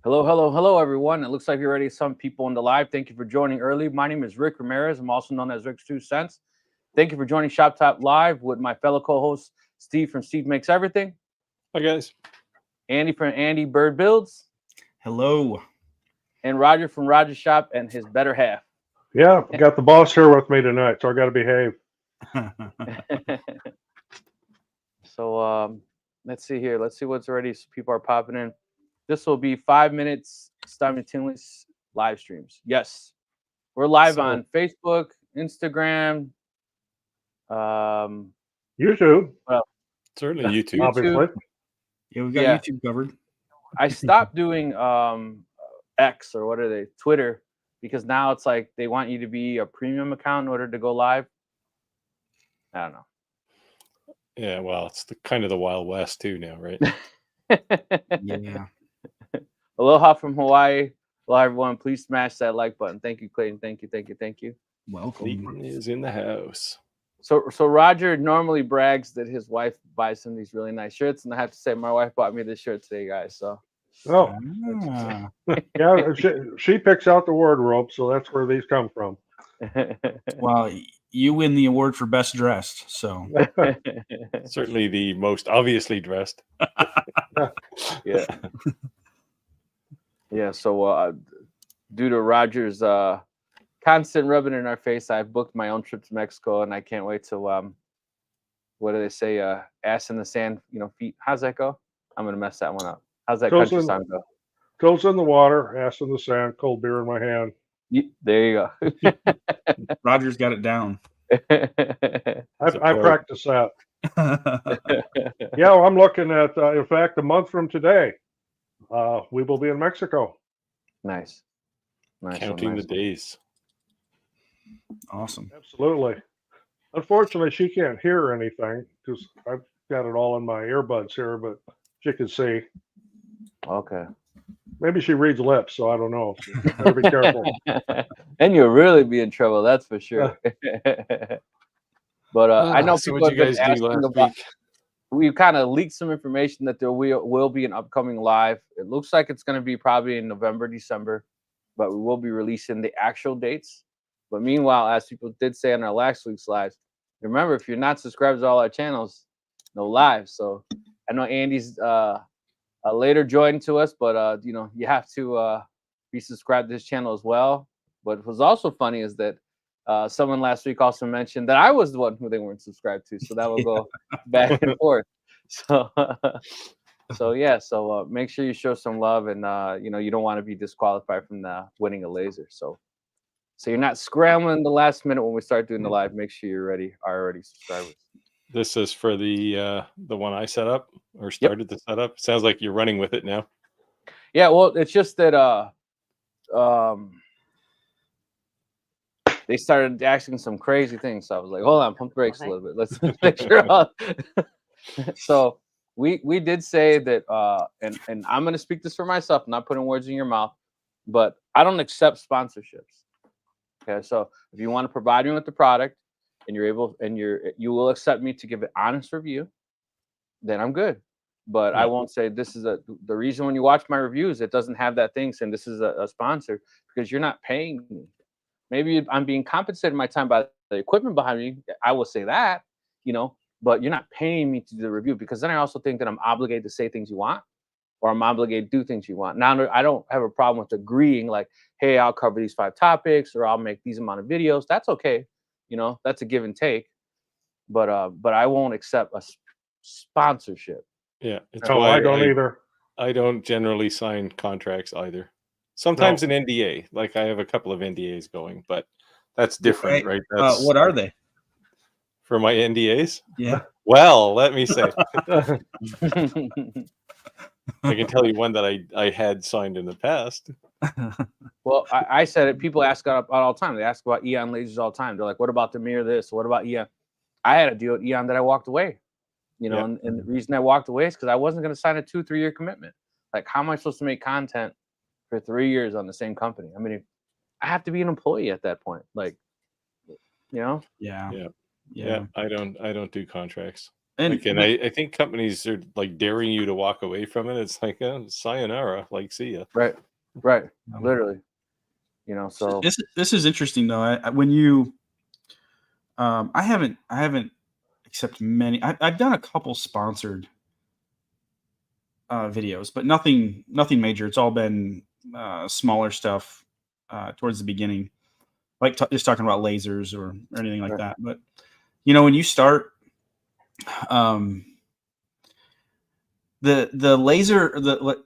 Hello, hello, hello, everyone. It looks like you're already some people on the live. Thank you for joining early. My name is Rick Ramirez. I'm also known as Rick's 2 Cents. Thank you for joining ShopTalkLive with my fellow co-host Steve from Steve Makes Everything, Hi, guys. Andy from Andy Bird Builds, Hello. and Roger from Roger Shop and his better half. Yeah, got the boss here with me tonight, so I got to behave. So let's see here. Let's see what's already people are popping in. This will be 5 minutes simultaneous live streams. Yes, we're live on Facebook, Instagram, YouTube, Certainly YouTube. obviously. Yeah, we got YouTube covered. I stopped doing X or what are they, Twitter, because now it's like they want you to be a premium account in order to go live. I don't know. Yeah, well, it's kind of the Wild West too now, right? Yeah. Aloha from Hawaii. Hello, everyone. Please smash that like button. Thank you, Clayton. Thank you. Welcome. Clayton is in the house. So Roger normally brags that his wife buys him these really nice shirts, and I have to say my wife bought me this shirt today, guys. So Oh, Ah. yeah, she picks out the wardrobe, so that's where these come from. Well, you win the award for best dressed. So Certainly the most obviously dressed. yeah. Yeah, so due to Roger's constant rubbing in our face, I've booked my own trip to Mexico, and I can't wait to what do they say? Ass in the sand, feet. How's that go? I'm gonna mess that one up. How's that country song go? Toes in the water, ass in the sand, cold beer in my hand. There you go. Roger's got it down. I practice that. Yeah, well, I'm looking at, in fact, a month from today, we will be in Mexico. Nice. Counting the days. Awesome. Absolutely. Unfortunately, she can't hear anything because I've got it all in my earbuds here, but she can see. Okay. Maybe she reads lips, so I don't know. Better be careful. And you'll really be in trouble, that's for sure. But I know so people what'd have you been guys do asking last about. week? We kind of leaked some information that there will be an upcoming live. It looks like it's going to be probably in November, December, but we will be releasing the actual dates. But meanwhile, as people did say on our last week's lives, remember, if you're not subscribed to all our channels, no live. So I know Andy's later joined to us, but you have to be subscribed to his channel as well. But what was also funny is that someone last week also mentioned that I was the one who they weren't subscribed to, so that will go back and forth. So so make sure you show some love, and you don't want to be disqualified from winning a laser. So you're not scrambling the last minute when we start doing the live. Make sure you're already subscribers. This is for the one I set up or started to set up. Sounds like you're running with it now. Yeah, well, it's just that they started asking some crazy things. So I was like, hold on, pump the brakes a little bit. Let's make sure. So we did say that, and I'm going to speak this for myself, not putting words in your mouth, but I don't accept sponsorships. Okay, so if you want to provide me with the product and you will accept me to give an honest review, then I'm good. But I won't say this is the reason when you watch my reviews, it doesn't have that thing saying this is a sponsor, because you're not paying me. Maybe I'm being compensated my time by the equipment behind me. I will say that, but you're not paying me to do the review, because then I also think that I'm obligated to say things you want, or I'm obligated to do things you want. Now, I don't have a problem with agreeing, like, hey, I'll cover these 5 topics, or I'll make these amount of videos. That's okay. That's a give and take. But I won't accept a sponsorship. Yeah. No, I don't either. I don't generally sign contracts either. Sometimes an NDA. Like I have a couple of NDAs going, but that's different, right? That's what are they? For my NDAs? Yeah. Well, let me say. I can tell you one that I had signed in the past. Well, I said it. People ask about all the time. They ask about Eon lasers all the time. They're like, what about the mirror this? What about Eon? I had a deal with Eon that I walked away. And the reason I walked away is because I wasn't going to sign a 2-3 year commitment. Like, how am I supposed to make content for 3 years on the same company? I mean, I have to be an employee at that point. Like, Yeah. I don't do contracts. And I think companies are like daring you to walk away from it. It's like, sayonara, like, see ya. Right. Literally. You know, so this is interesting though. When you, I haven't accepted many. I've done a couple sponsored videos, but nothing major. It's all been smaller stuff towards the beginning, like just talking about lasers or anything like that. But you know, when you start, the laser,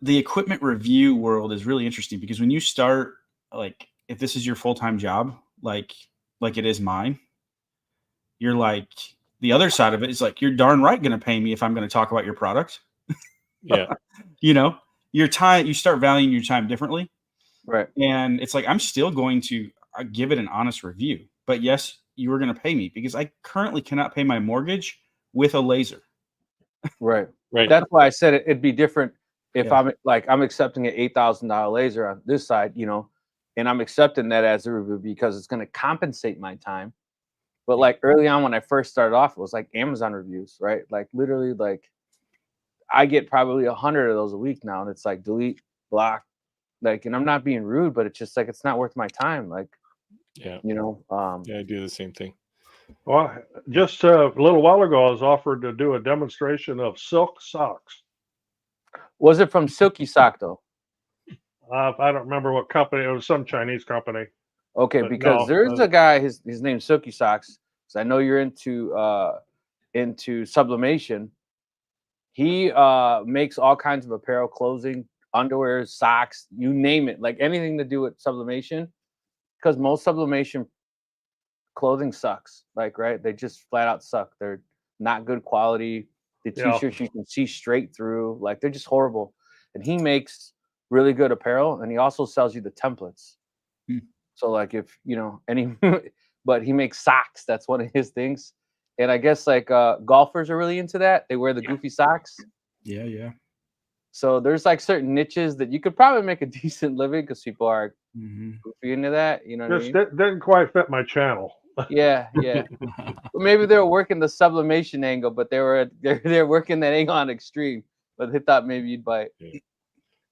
the equipment review world is really interesting, because when you start, like, if this is your full-time job, like it is mine, you're like, the other side of it is like, you're darn right going to pay me if I'm going to talk about your product. Yeah. You know, your time, you start valuing your time differently. Right. And it's like, I'm still going to give it an honest review, but yes, you are going to pay me, because I currently cannot pay my mortgage with a laser. Right. That's why I said it'd be different if I'm accepting an $8,000 laser on this side, you know, and I'm accepting that as a review because it's going to compensate my time. But like early on when I first started off, it was like Amazon reviews, right? Like literally, like I get probably 100 of those a week now, and it's like delete, block, like, and I'm not being rude, but it's just like, it's not worth my time. Like, yeah, you know, yeah, I do the same thing. Well, just a little while ago, I was offered to do a demonstration of silk socks. Was it from Silky Sock though? I don't remember what company. It was some Chinese company. Okay, But because no, there's a guy, his name's Silky Socks. So I know you're into sublimation. He makes all kinds of apparel, clothing, underwear, socks, you name it, like anything to do with sublimation. Because most sublimation clothing sucks, like, right? They just flat out suck. They're not good quality. The t-shirts you can see straight through, like they're just horrible. And he makes really good apparel, and he also sells you the templates. So like, if you know any, but he makes socks. That's one of his things. And I guess like golfers are really into that. They wear the goofy socks. Yeah. So there's like certain niches that you could probably make a decent living because people are goofy into that. You know what I mean? Didn't quite fit my channel. Yeah. Well, maybe they were working the sublimation angle, but they're working that angle on extreme. But they thought maybe you'd bite. Yeah.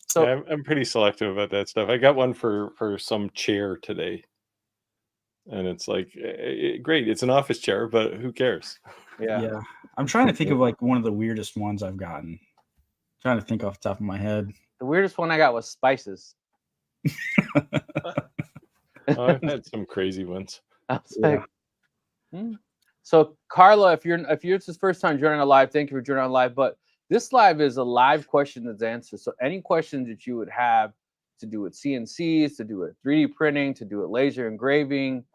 So yeah, I'm pretty selective about that stuff. I got one for some chair today, and it's like, great, it's an office chair, but who cares? Yeah. I'm trying to think of like one of the weirdest ones I've gotten. I'm trying to think off the top of my head. The weirdest one I got was spices. I've had some crazy ones. I was like, So Carla, if it's the first time joining a live, thank you for joining on live. But this live is a live question and answer. So any questions that you would have to do with CNCs, to do with 3D printing, to do with laser engraving,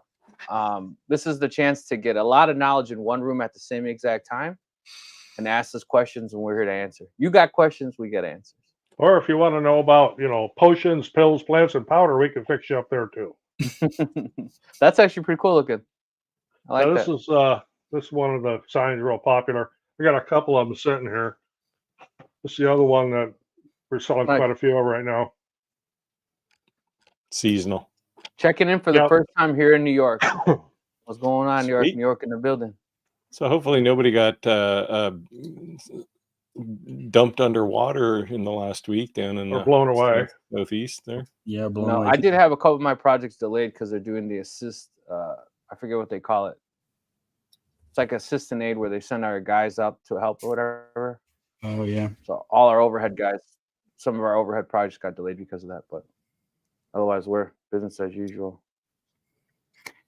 this is the chance to get a lot of knowledge in one room at the same exact time and ask us questions, and we're here to answer. You got questions, we get answers. Or if you want to know about, potions, pills, plants, and powder, we can fix you up there too. That's actually pretty cool looking. I like that. This is one of the signs real popular. We got a couple of them sitting here. This is the other one that we're selling quite a few of right now. Seasonal. Checking in for the first time here in New York. What's going on, New York in the building? So hopefully nobody got dumped underwater in the last week down in the blown away southeast there. Yeah, blown away. I did have a couple of my projects delayed because they're doing the assist. I forget what they call it. It's like assistant aid where they send our guys out to help or whatever. Oh yeah. So all our overhead guys, some of our overhead projects got delayed because of that, but otherwise we're business as usual.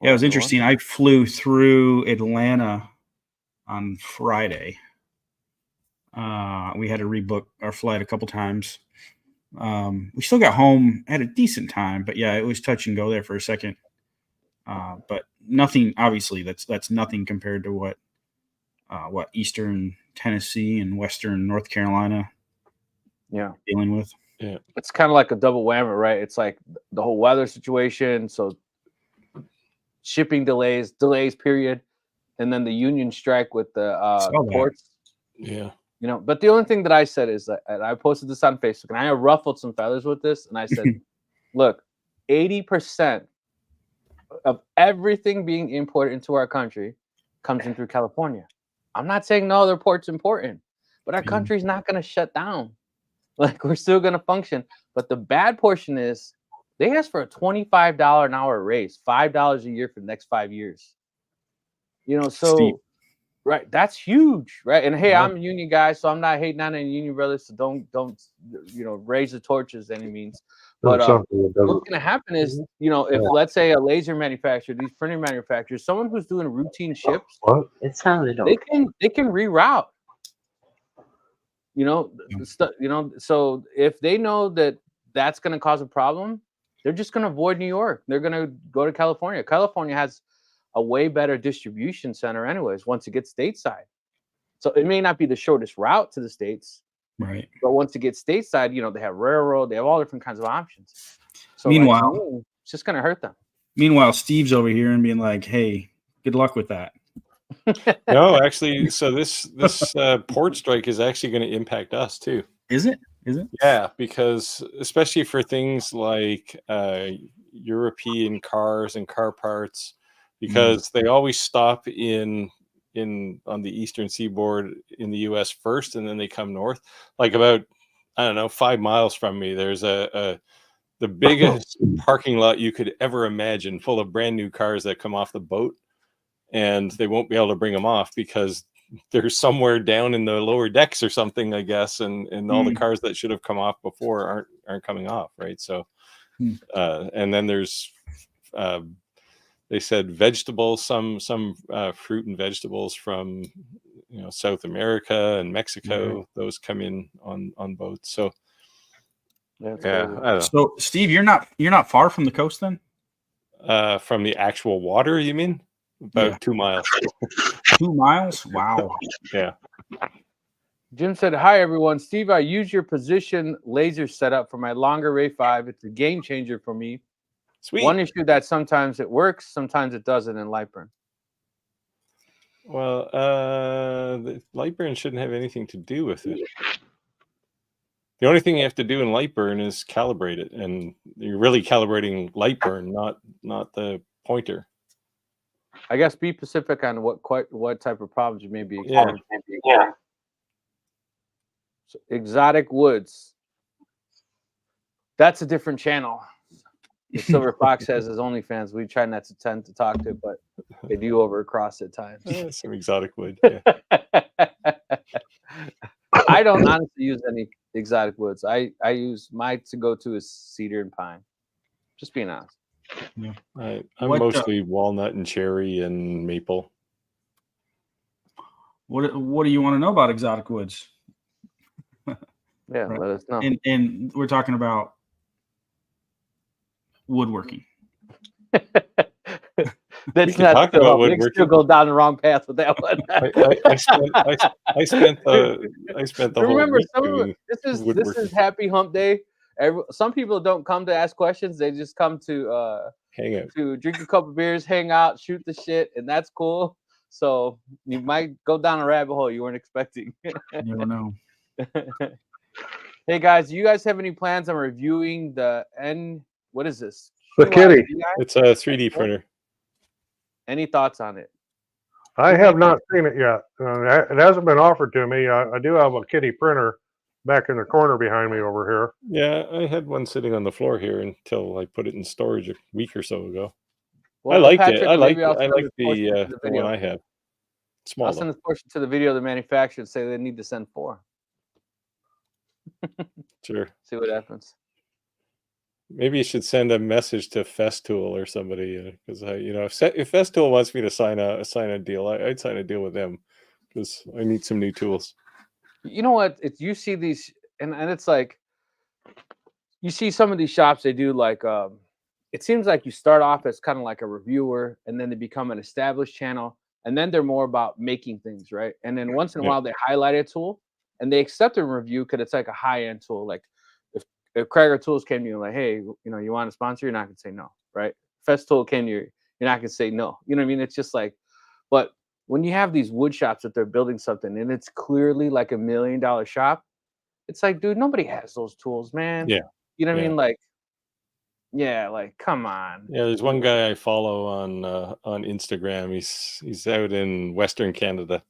Yeah, it was interesting. I flew through Atlanta on Friday. We had to rebook our flight a couple times. We still got home at a decent time, but yeah, it was touch and go there for a second. But nothing, obviously, that's nothing compared to what Eastern Tennessee and Western North Carolina dealing with. Yeah, it's kind of like a double whammy, right? It's like the whole weather situation, so shipping delays, period, and then the union strike with the ports. Yeah. But the only thing that I said is that I posted this on Facebook, and I ruffled some feathers with this, and I said, look, 80% of everything being imported into our country comes in through California. I'm not saying no other port's important, but our country's not going to shut down. Like, we're still going to function. But the bad portion is they asked for a $25 an hour raise, $5 a year for the next 5 years. You know, so Steep. right, that's huge, right? And hey, Yeah. I'm a union guy, so I'm not hating on any union brothers. So don't raise the torches any means. But what's going to happen is, if let's say a laser manufacturer, these printer manufacturers, someone who's doing routine ships, It sounded they can reroute. So if they know that that's going to cause a problem, they're just going to avoid New York. They're going to go to California. California has a way better distribution center anyways once it gets stateside. So it may not be the shortest route to the States, Right. but once it gets stateside, they have railroad, they have all different kinds of options. So Meanwhile, it's just going to hurt them. Meanwhile, Steve's over here and being like, hey, good luck with that. No, actually, so this port strike is actually going to impact us too. Is it? Yeah, because especially for things like European cars and car parts, because they always stop on the eastern seaboard in the U.S. first, and then they come north. Like about, I don't know, 5 miles from me, there's the biggest parking lot you could ever imagine, full of brand new cars that come off the boat, and they won't be able to bring them off because they're somewhere down in the lower decks or something, I guess, and all the cars that should have come off before aren't coming off, right? So, and then there's they said vegetables, some fruit and vegetables from South America and Mexico. Those come in on boats. So Yeah. I don't know. So Steve, you're not far from the coast then? From the actual water, you mean? About 2 miles. 2 miles? Wow. Yeah. Jim said, hi, everyone. Steve, I use your position laser setup for my longer Ray 5. It's a game changer for me. Sweet. One issue that sometimes it works, sometimes it doesn't in Lightburn. Well, the Lightburn shouldn't have anything to do with it. The only thing you have to do in Lightburn is calibrate it, and you're really calibrating Lightburn, not the pointer. I guess be specific on what type of problems you may be experiencing. Yeah. So, Exotic Woods. That's a different channel. The Silver Fox has his OnlyFans. We try not to tend to talk to it, but they do overcross at times. Some exotic wood. Yeah. I don't honestly use any exotic woods. I use my to-go-to is cedar and pine. Just being honest. Yeah. I'm mostly walnut and cherry and maple. What do you want to know about exotic woods? Yeah, Right. let us know. And we're talking about woodworking. That's can not talk still, about Nick still woodworking. go down the wrong path with that one. I spent the Remember, whole week this is woodworking. Happy Hump Day. Some people don't come to ask questions; they just come to hang out. to drink a couple beers, hang out, shoot the shit, and that's cool. So you might go down a rabbit hole you weren't expecting. You don't know. Hey guys, do you guys have any plans on reviewing what is this? The kitty. It's a 3D printer. Any thoughts on it? I have not seen it yet. It hasn't been offered to me. I do have a kitty printer back in the corner behind me over here. Yeah, I had one sitting on the floor here until I put it in storage a week or so ago. Well, I liked Patrick, it. I like maybe I'll send this portion to the video. one I have. Small. I'll send this portion to the video of the manufacturer and say they need to send 4. Sure. See what happens. Maybe you should send a message to Festool or somebody, because if Festool wants me to sign a deal, I'd sign a deal with them because I need some new tools. You know what? You see these, and it's like you see some of these shops. They do like it seems like you start off as kind of like a reviewer, and then they become an established channel, and then they're more about making things, right? And then once in a while they highlight a tool, and they accept a review because it's like a high-end tool. Like if Krager Tools came to you like, hey, you want to sponsor? You're not gonna say no, right? Festool came to you, you're not gonna say no. You know what I mean? It's just like, but when you have these wood shops that they're building something and it's clearly like $1 million shop, it's like, dude, nobody has those tools, man. Yeah. You know what I mean? Like, yeah, like, come on. Yeah, there's one guy I follow on Instagram. He's out in Western Canada,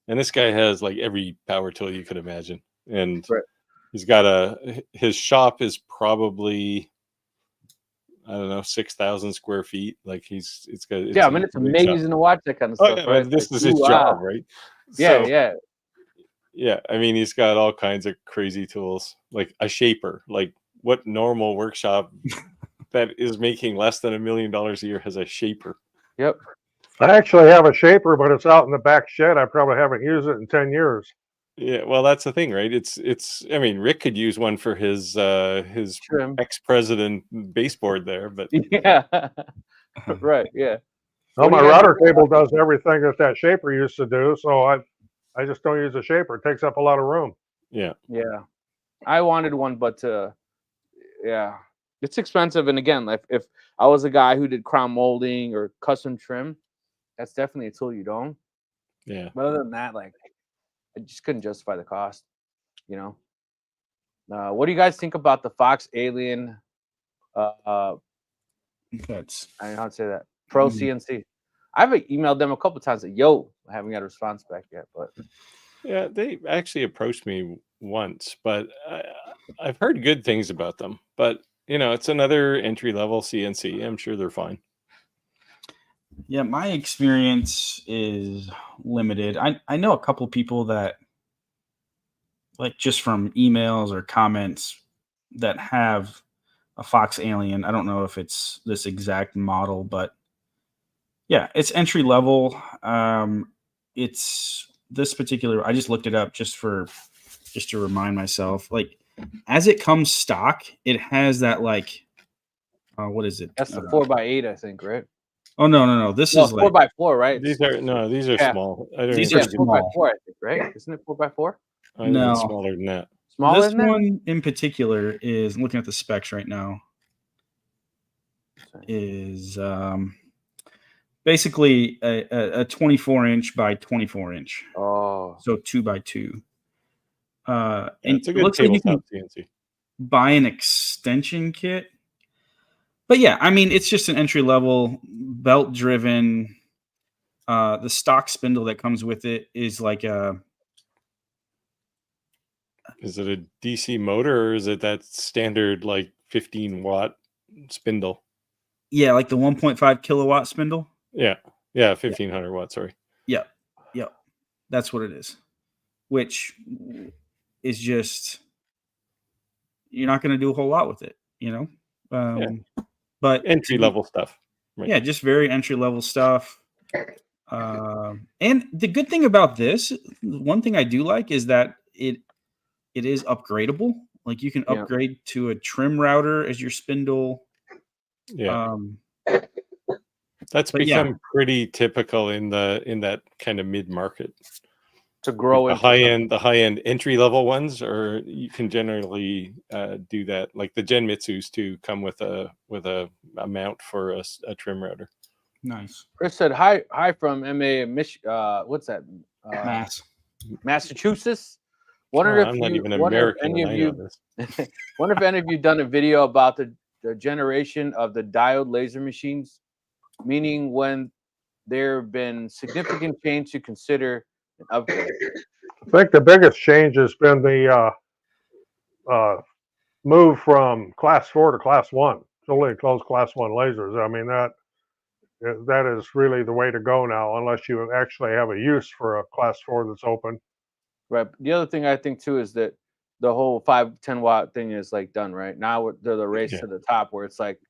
And this guy has like every power tool you could imagine. And Right. he's got his shop is probably, I don't know, 6,000 square feet. Like it's I mean, it's amazing to watch that kind of stuff. Yeah, Right? this Like, is his job, right? Yeah, So, yeah. I mean, he's got all kinds of crazy tools, like a shaper. Like, what normal workshop that is making less than $1 million a year has a shaper? Yep. I actually have a shaper, but it's out in the back shed. I probably haven't used it in 10 years. Yeah, well, that's the thing, right? It's. I mean, Rick could use one for his Trim. ex-president baseboard there, but Yeah. Right. Yeah. Well, What do my you guys router think table about does everything that shaper used to do, so I just don't use a shaper. It takes up a lot of room. yeah. Yeah. I wanted one, but yeah, it's expensive. And again, like if I was a guy who did crown molding or custom trim, that's definitely a tool you don't. Yeah. But other than that, like I just couldn't justify the cost, you know. What do you guys think about the Fox Alien? That's I don't know how to say that. Pro CNC. I've emailed them a couple times. Like, yo, I haven't got a response back yet, but Yeah, they actually approached me once, but I've heard good things about them. But it's another entry-level CNC. I'm sure they're fine. Yeah, my experience is limited. I know a couple people that, like, just from emails or comments, that have a Fox Alien. I don't know if it's this exact model, but yeah, it's entry level. It's this particular. I just looked it up just to remind myself. Like, as it comes stock, it has that, like, what is it? that's the 4x8, I think, right? Oh no! This No, is like 4x4, right? These are Yeah. small. I don't These even are think small. 4x4, I think, right? Isn't it 4x4? I think No. it's smaller than that. Smaller this than that? one in particular is, I'm looking at the specs right now, is basically a 24-inch by 24-inch. Oh, So 2x2. Yeah, And it's a it good looks like you tabletop can CNC. buy an extension kit. But yeah, I mean, it's just an entry level, belt driven. The stock spindle that comes with it is like Is it a DC motor or is it that standard like 15-watt spindle? Yeah, like the 1.5 kilowatt spindle. Yeah, 1500 watts. Sorry. Yep. That's what it is. Which is just, you're not going to do a whole lot with it, But Entry level stuff. Right. Yeah, just very entry level stuff. And the good thing about this, one thing I do like, is that it is upgradable. Like, you can upgrade to a trim router as your spindle. Yeah. That's become pretty typical in that kind of mid-market. To grow the high end entry level ones, or you can generally do that. Like the Genmitsus too come with a mount for a trim router. Nice. Chris said hi from MA what's that? Massachusetts. Wonder if any of you done a video about the generation of the diode laser machines, meaning when there have been significant change to consider an upgrade. I think the biggest change has been the move from class 4 to class 1. It's only enclosed class 1 lasers. I mean, that is really the way to go now, unless you actually have a use for a class 4 that's open. Right. The other thing I think too is that the whole 5-10 watt thing is like done right now. They're the race to the top where it's like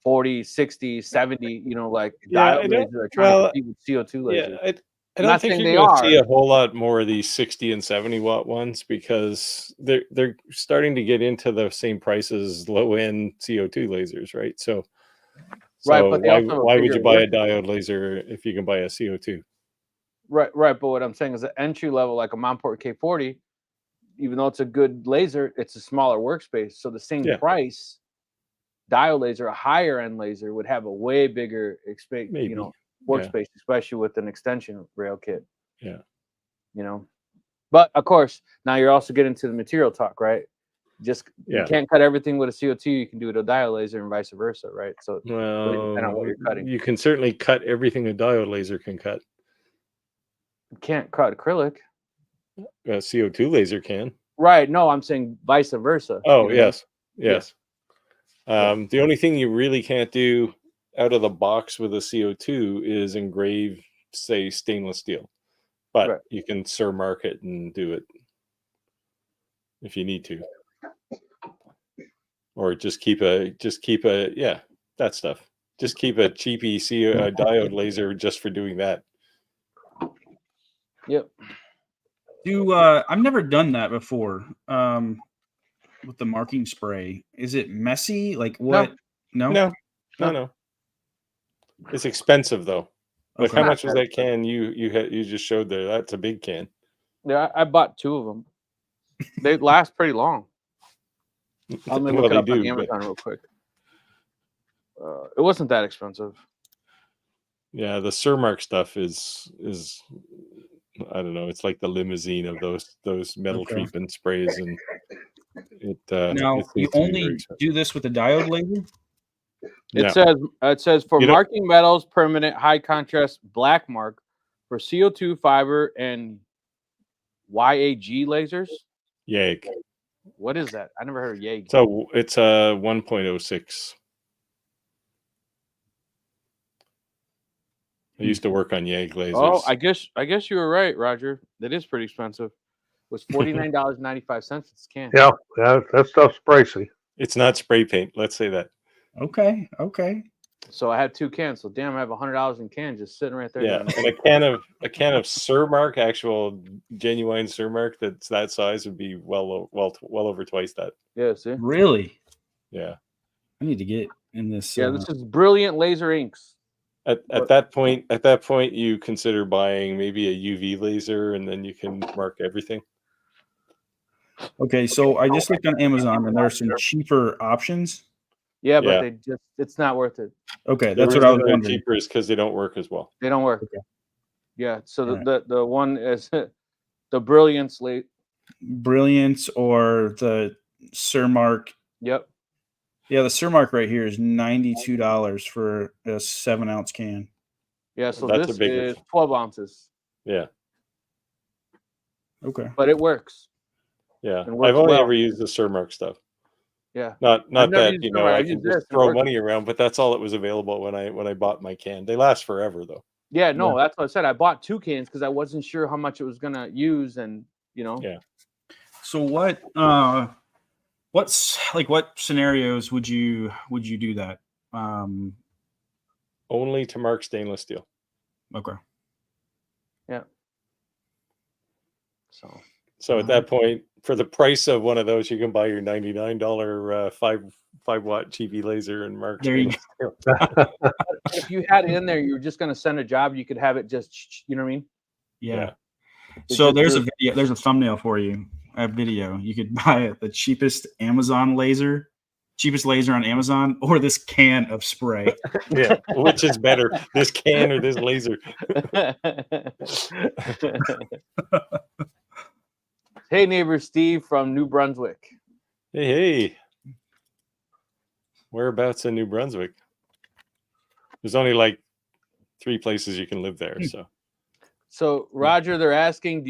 40, 60, 70. Like diode lasers are trying to compete with CO2 lasers. Yeah, I don't think you're going to see a whole lot more of these 60 and 70 watt ones, because they're starting to get into the same prices low end CO2 lasers, right? So right, but why would you buy a diode laser if you can buy a CO2? Right. But what I'm saying is the entry level, like a Montport K40, even though it's a good laser, it's a smaller workspace. So the same price diode laser, a higher end laser, would have a way bigger workspace, especially with an extension rail kit. Yeah. But of course, now you're also getting to the material talk, right? You can't cut everything with a CO2. You can do it with a diode laser and vice versa, right? So well, depending on what you're cutting. You can certainly cut everything a diode laser can cut. You can't cut acrylic. A CO2 laser can. Right. No, I'm saying vice versa. Oh, you know? yes. Yes. The only thing you really can't do out of the box with a CO2 is engrave, say, stainless steel. But Right. you can surmark it and do it if you need to. Or just keep a that stuff. Just keep a cheapy diode laser just for doing that. Yep. I've never done that before. With the marking spray, is it messy? Like what? No. No. It's expensive though. Like Okay. how much was that can you just showed there? That's a big can. Yeah, I bought 2 of them. They last pretty long. Let me look it up on Amazon real quick. It wasn't that expensive. Yeah, the Surmark stuff is I don't know. It's like the limousine of those metal treatment sprays, and now you only do this with a diode laser. It says for marking metals, permanent high contrast black mark for CO2 fiber and YAG lasers. YAG. What is that? I never heard of YAG. So it's a 1.06. I used to work on YAG lasers. Oh, I guess you were right, Roger. That is pretty expensive. It was $49.95 this can. Yeah, that stuff's pricey. It's not spray paint. Let's say that. Okay. So I had 2 cans. So damn, I have $100 in cans just sitting right there. Yeah, and a can of Surmark, actual genuine Surmark that's that size would be well over twice that. Yeah, see? Really? Yeah. I need to get in this. Yeah, this is Brilliant Laser Inks. At that point, you consider buying maybe a UV laser, and then you can mark everything. Okay, so I just looked on Amazon, and there are some cheaper options. Yeah, but it's not worth it. Okay, that's what I was wondering. Cheaper is because they don't work as well. They don't work. Okay. Yeah, so the one is the Brilliance Brilliance or the Surmark. Yep. Yeah, the Surmark right here is $92 for a 7-ounce can. Yeah, so That's this a bigger is 12 ounces. Yeah. Okay. But it works. Yeah, I've only ever used the Surmark stuff. Yeah. Not that I can just throw money around, but that's all that was available when I bought my can. They last forever though. Yeah, no, that's what I said. I bought 2 cans because I wasn't sure how much it was gonna use, and Yeah. So what scenarios would you do that? Only to mark stainless steel. Okay. Yeah. So at that point, for the price of one of those, you can buy your $99 5-watt cheapy laser and mark. There you go. If you had it in there, you were just gonna send a job. You could have it just, you know what I mean? Yeah. So there's a video. There's a thumbnail for you. A video. You could buy the cheapest laser on Amazon, or this can of spray. Yeah, which is better, this can or this laser? Hey, neighbor Steve from New Brunswick. Hey. Whereabouts in New Brunswick? There's only like 3 places you can live there. So Roger, they're asking,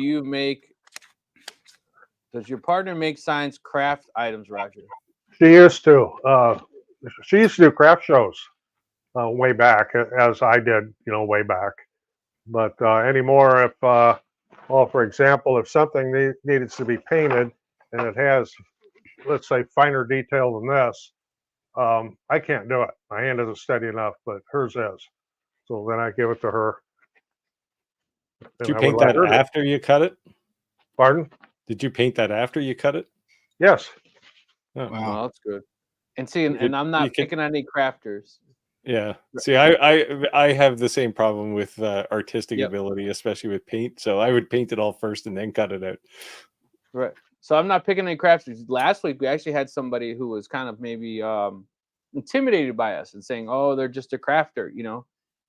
does your partner make science craft items, Roger? She used to. She used to do craft shows way back, as I did, way back. But anymore, if, for example, if something needed to be painted and it has, let's say, finer detail than this, I can't do it. My hand isn't steady enough, but hers is. So then I give it to her. Did you paint that after you cut it? Pardon? Did you paint that after you cut it? Yes. Oh. Wow, that's good. And see, and I'm not picking on any crafters. Yeah. See, I have the same problem with artistic ability, especially with paint. So I would paint it all first and then cut it out. Right. So I'm not picking any crafters. Last week we actually had somebody who was kind of maybe intimidated by us and saying, "Oh, they're just a crafter,"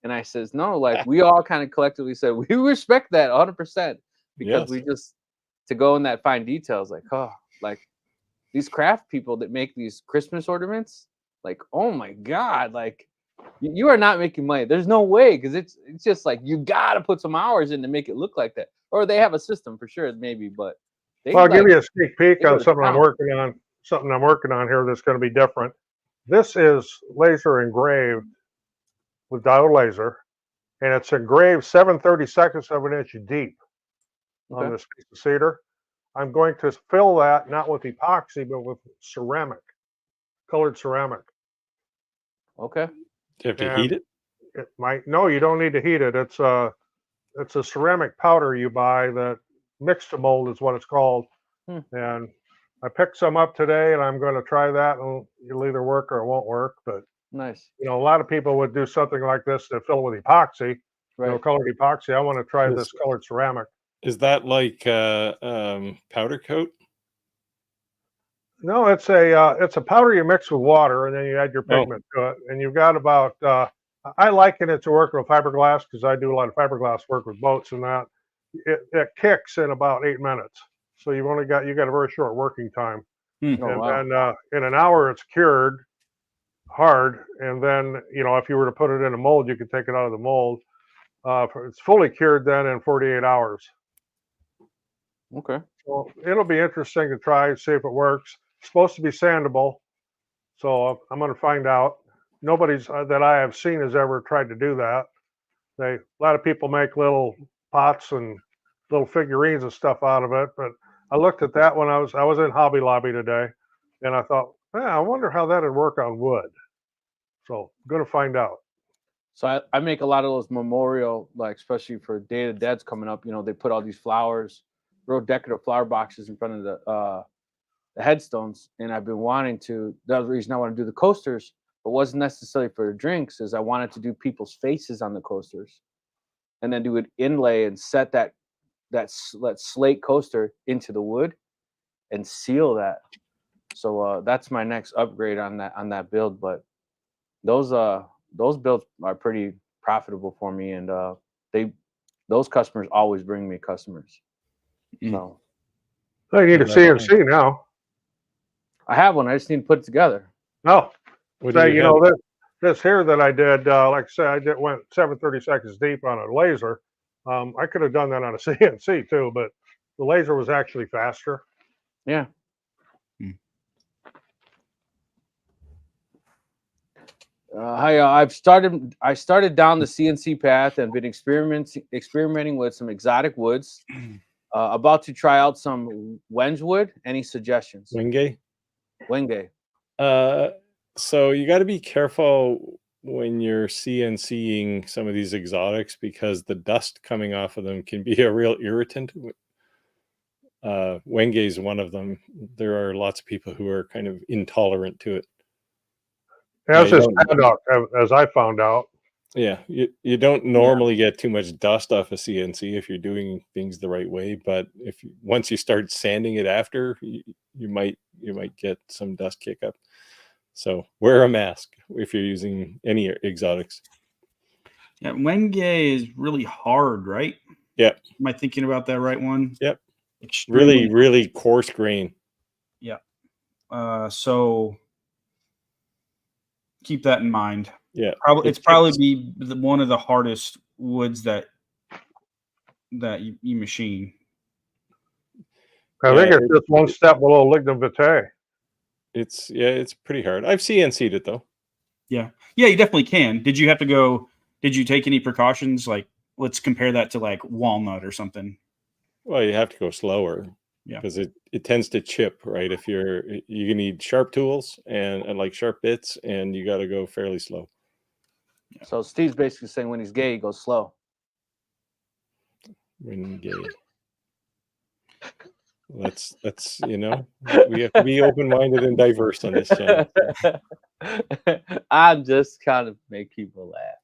And I says, "No, like we all kind of collectively said we respect that 100% because we just to go in that fine details, like these craft people that make these Christmas ornaments, like, oh my God, like You are not making money. There's no way, because it's just like you got to put some hours in to make it look like that. Or they have a system for sure, maybe, but Well, I'll give you a sneak peek go on to something I'm town. working on. Something I'm working on here that's going to be different. This is laser engraved with diode laser, and it's engraved 7/32 of an inch deep on Okay. this piece of cedar. I'm going to fill that not with epoxy, but with ceramic, colored ceramic. Okay. Do you have to And heat it? it might, no, you don't need to heat it. It's a ceramic powder you buy that mix to mold is what it's called. And I picked some up today, and I'm going to try that, and it'll either work or it won't work. But Nice. you know, a lot of people would do something like this to fill it with epoxy, Right. you know, colored epoxy. I want to try this colored ceramic. Is that like powder coat? No, it's a powder you mix with water, and then you add your pigment to it, and you've got about. I liken it to working with fiberglass because I do a lot of fiberglass work with boats and that. It kicks in about 8 minutes, so you got a very short working time, Oh, and wow. then in an hour it's cured hard, and then you know if you were to put it in a mold, you could take it out of the mold. It's fully cured then in 48 hours. Okay. So it'll be interesting to try, see if it works. It's supposed to be sandable, so I'm going to find out. Nobody's that I have seen has ever tried to do that. A lot of people make little pots and little figurines and stuff out of it, but I looked at that when I was in Hobby Lobby today, and I thought, I wonder how that'd work on wood. So I'm going to find out. So I make a lot of those memorial, like especially for Day of the Dead's coming up. You know, they put all these flowers, real decorative flower boxes in front of the headstones, and I've been wanting to. The other reason I want to do the coasters, but wasn't necessarily for the drinks, is I wanted to do people's faces on the coasters, and then do an inlay and set that slate coaster into the wood, and seal that. So that's my next upgrade on that build. But those builds are pretty profitable for me, and those customers always bring me customers. So I need a CNC now. I have one. I just need to put it together. No, What say do you have? know this here that I did, like I said, went 7/32 deep on a laser. I could have done that on a CNC too, but the laser was actually faster. Yeah. I started down the CNC path and been experimenting with some exotic woods. About to try out some Wenge wood. Any suggestions? Wenge? Wenge. So you got to be careful when you're CNCing some of these exotics because the dust coming off of them can be a real irritant. Wenge is one of them. There are lots of people who are kind of intolerant to it. As I found out. Yeah, you don't normally get too much dust off a CNC if you're doing things the right way, but once you start sanding it after, you might get some dust kick up. So wear a mask if you're using any exotics. Yeah, Wenge is really hard, right? Yeah. Am I thinking about that right one? Yep. Extremely Really coarse grain. Yeah. So keep that in mind. Yeah. It's probably one of the hardest woods that you machine. I think it's just one step below lignum vitae. It's pretty hard. I've CNC'd it though. Yeah, you definitely can. Did you take any precautions? Like, let's compare that to like walnut or something. Well, you have to go slower. Yeah, because it tends to chip, right? If you're gonna need sharp tools and like sharp bits, and you got to go fairly slow. Yeah. So Steve's basically saying when he's gay, he goes slow. When gay. That's we have to be open-minded and diverse on this channel. I'm just kind of make people laugh.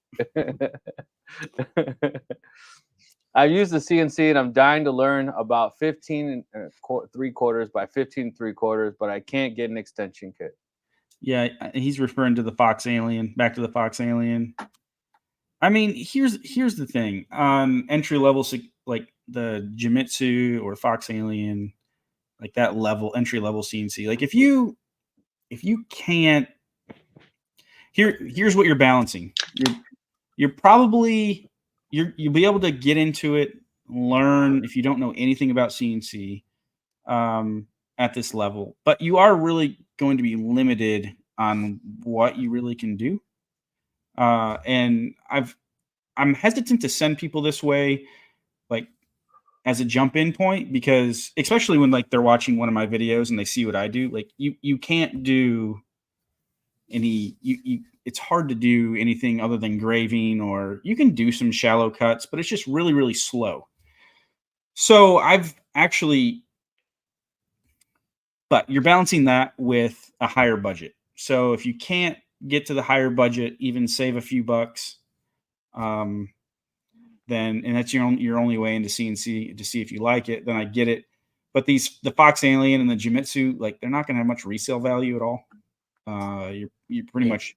I've used the CNC and I'm dying to learn about 15 3/4 by 15 3/4, but I can't get an extension kit. Yeah, he's referring to the Fox Alien. Back to the Fox Alien. I mean, here's the thing. Entry level, like the Jimitsu or Fox Alien, like that level, entry level CNC. Like if you can't, here's what you're balancing. you're probably you'll be able to get into it, learn if you don't know anything about CNC at this level, but you are really going to be limited on what you really can do. And I'm hesitant to send people this way, like as a jump in point, because especially when like they're watching one of my videos and they see what I do, like you can't do any, it's hard to do anything other than graving, or you can do some shallow cuts, but it's just really, really slow. So I've actually, but you're balancing that with a higher budget. So if you can't get to the higher budget, even save a few bucks, then, and that's your only way into CNC to see if you like it, then I get it. But the Fox Alien and the Jimitsu, like they're not going to have much resale value at all. You're pretty much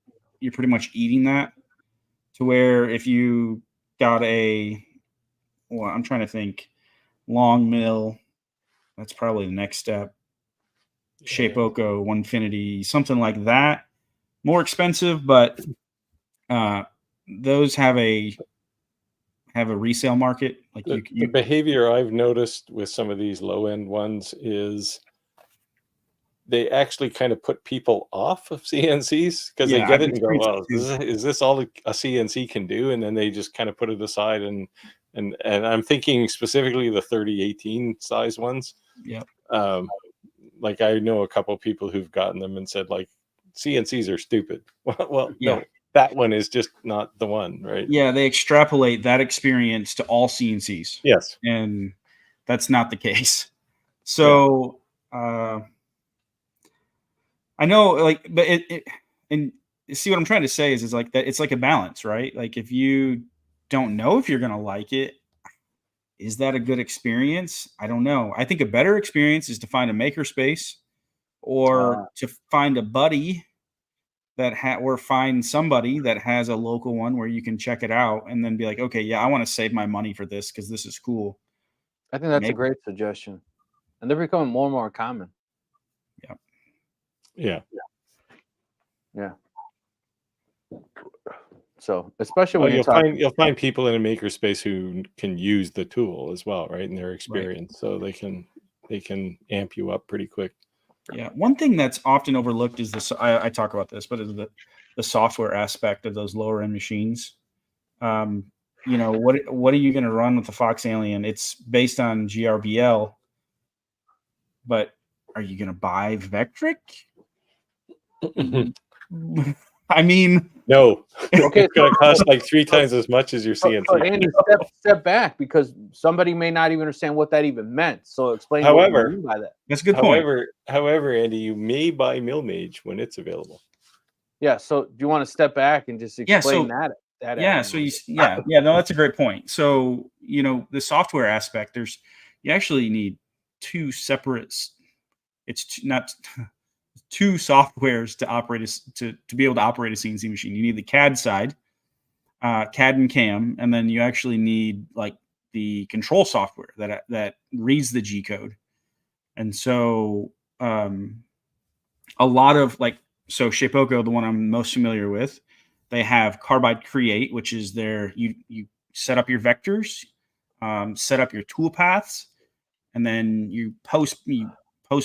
eating that, to where if you got well, I'm trying to think, long mill, that's probably the next step. Shapeoko, Onefinity, something like that, more expensive, but those have a resale market. Like the behavior I've noticed with some of these low end ones is they actually kind of put people off of CNCs because they get it and go, "Well, is this all a CNC can do?" And then they just kind of put it aside. And I'm thinking specifically the 3018 size ones. Yeah. Like I know a couple of people who've gotten them and said like CNCs are stupid. Well, yeah. No, that one is just not the one, right? Yeah, they extrapolate that experience to all CNCs. Yes, and that's not the case. So I know, like, but and see what I'm trying to say is like that it's like a balance, right? Like if you don't know if you're gonna like it, is that a good experience? I don't know. I think a better experience is to find a makerspace, or to find a buddy or find somebody that has a local one where you can check it out and then be like, okay, yeah, I want to save my money for this because this is cool. I think that's a great suggestion, and they're becoming more and more common. Yeah. So especially when you'll find people in a makerspace who can use the tool as well, right? In their experience, so they can amp you up pretty quick. Yeah, one thing that's often overlooked is this. I talk about this, but is the software aspect of those lower end machines. You know, what are you going to run with the Fox Alien? It's based on GRBL, but are you going to buy Vectric? I mean, no. Okay, it's going to cost like 3 times as much as your CNC. So Andy, step back, because somebody may not even understand what that even meant. So explain what you mean by that. That's a good point. However, Andy, you may buy Millmage when it's available. Yeah. So do you want to step back and just explain that? No, that's a great point. So, you know, the software aspect, you actually need two separate. It's not two softwares to operate to be able to operate a CNC machine. You need the CAD side, CAD and CAM, and then you actually need like the control software that reads the G code. And so a lot of so Shapeoko, the one I'm most familiar with, they have Carbide Create, which is you set up your vectors, set up your tool paths, and then you post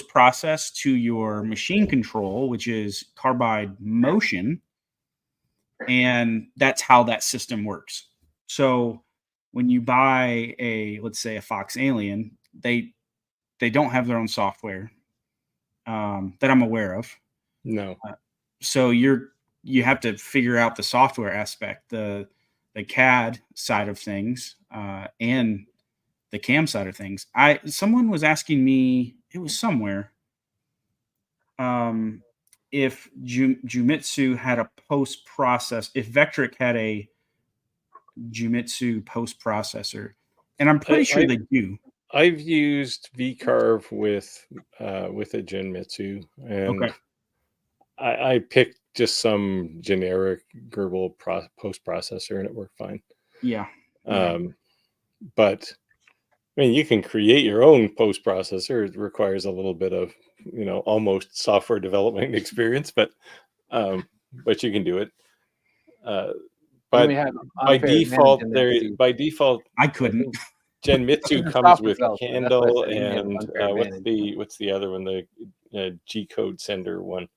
process to your machine control, which is Carbide Motion, and that's how that system works. So when you buy let's say a Fox Alien, they don't have their own software that I'm aware of. No. So you have to figure out the software aspect, the CAD side of things, and the CAM side of things. Someone was asking me, it was somewhere, if Jimitsu had a post process, if Vectric had a Jimitsu post processor, and I'm pretty sure they do. I've used VCarve with a Jimitsu, and I picked just some generic Gerbil post processor, and it worked fine. Yeah. But I mean, you can create your own post processor. It requires a little bit of, almost software development experience, but you can do it. but may have by unfair default, advantage in that, by Steve. default, I couldn't. Genmitsu The comes software with developer, that's why I Candle said he may have and unfair advantage. what's the other one? The G code sender one.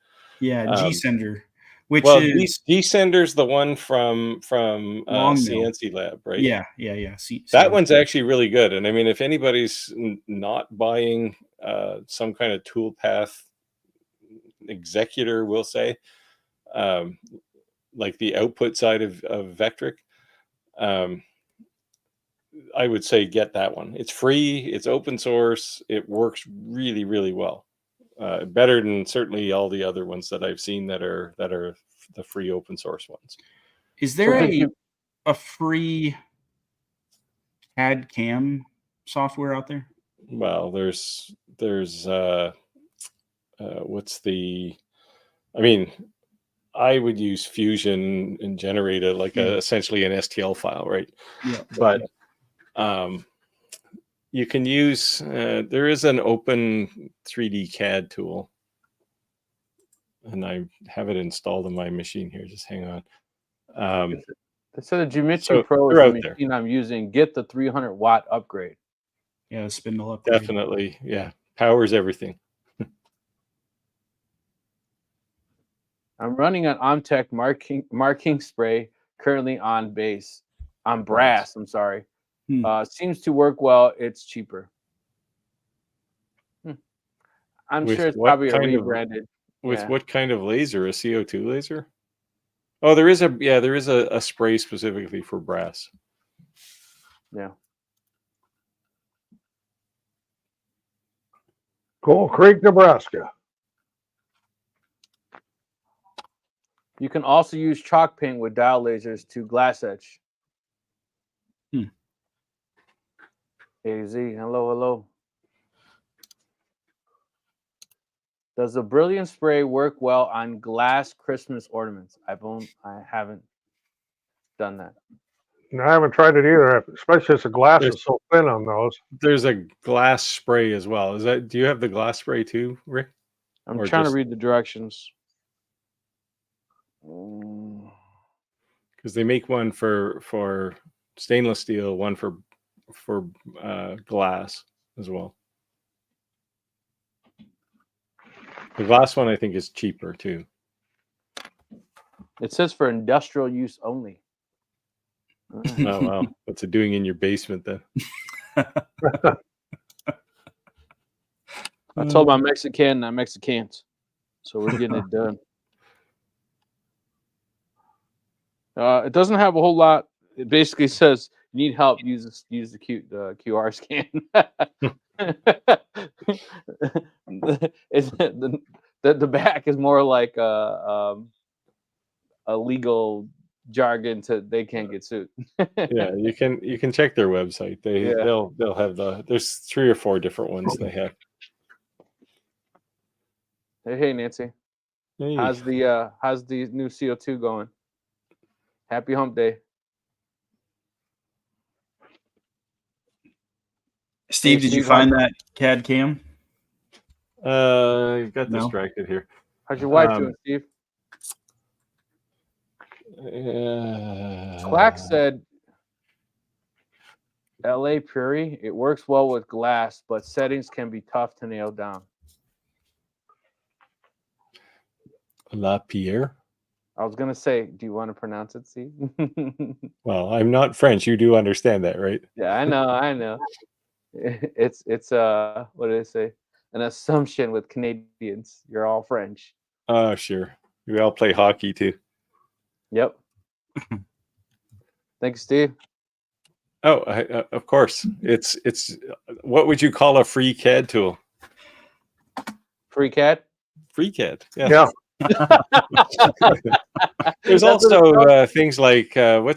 Yeah, G Sender, which Well, is G sender's the one from Long Mill. CNC Lab, right? Yeah. That one's actually really good. And I mean, if anybody's not buying some kind of toolpath executor, we'll say, like the output side of Vectric, I would say get that one. It's free. It's open source. It works really, really well. Better than certainly all the other ones that I've seen that are the free open source ones. Is there a free CAD CAM software out there? Well, there's what's the? I mean, I would use Fusion and generate essentially an STL file, right? Yeah, but you can use there is an open 3D CAD tool, and I have it installed on my machine here. Just hang on. So the Jimitsu So Pro is they're the out there. machine I'm using. Get the 300-watt upgrade. Yeah, the spindle upgrade. Definitely, yeah, powers everything. I'm running an Omtech marking spray currently on brass. I'm sorry. Seems to work well. It's cheaper. I'm With sure it's what probably a kind of- rebranded. With what kind of laser? A CO2 laser? Oh, there is a spray specifically for brass. Yeah. Coal Creek, Nebraska. You can also use chalk paint with dial lasers to glass etch. AZ, hello. Does the Brilliant Spray work well on glass Christmas ornaments? I haven't done that. No, I haven't tried it either, especially as the glass is so thin on those. There's a glass spray as well. Do you have the glass spray too, Rick? I'm Or trying to just- read the directions. Because they make one for stainless steel, one for glass as well. The glass one I think is cheaper too. It says for industrial use only. Oh wow, what's it doing in your basement then? I told my Mexican, not Mexicans, so we're getting it done. It doesn't have a whole lot. It basically says you need help. Use the QR scan. The back is more like a legal jargon they can't get sued. Yeah, you can check their website. They'll have there's 3 or 4 different ones they have. Hey Nancy, Hey. how's the new CO2 going? Happy hump day. Steve, did you find that CAD cam? You got No? distracted here. How's your wife doing, Steve? Quack said, LA Puri, it works well with glass, but settings can be tough to nail down. La Pierre. I was gonna say, do you want to pronounce it, Steve? Well, I'm not French. You do understand that, right? Yeah, I know. It's what did I say? An assumption with Canadians. You're all French. Oh, sure. We all play hockey too. Yep. Thanks, Steve. Oh, of course. It's what would you call a free CAD tool? Free CAD? Free CAD. Yeah. There's also things like what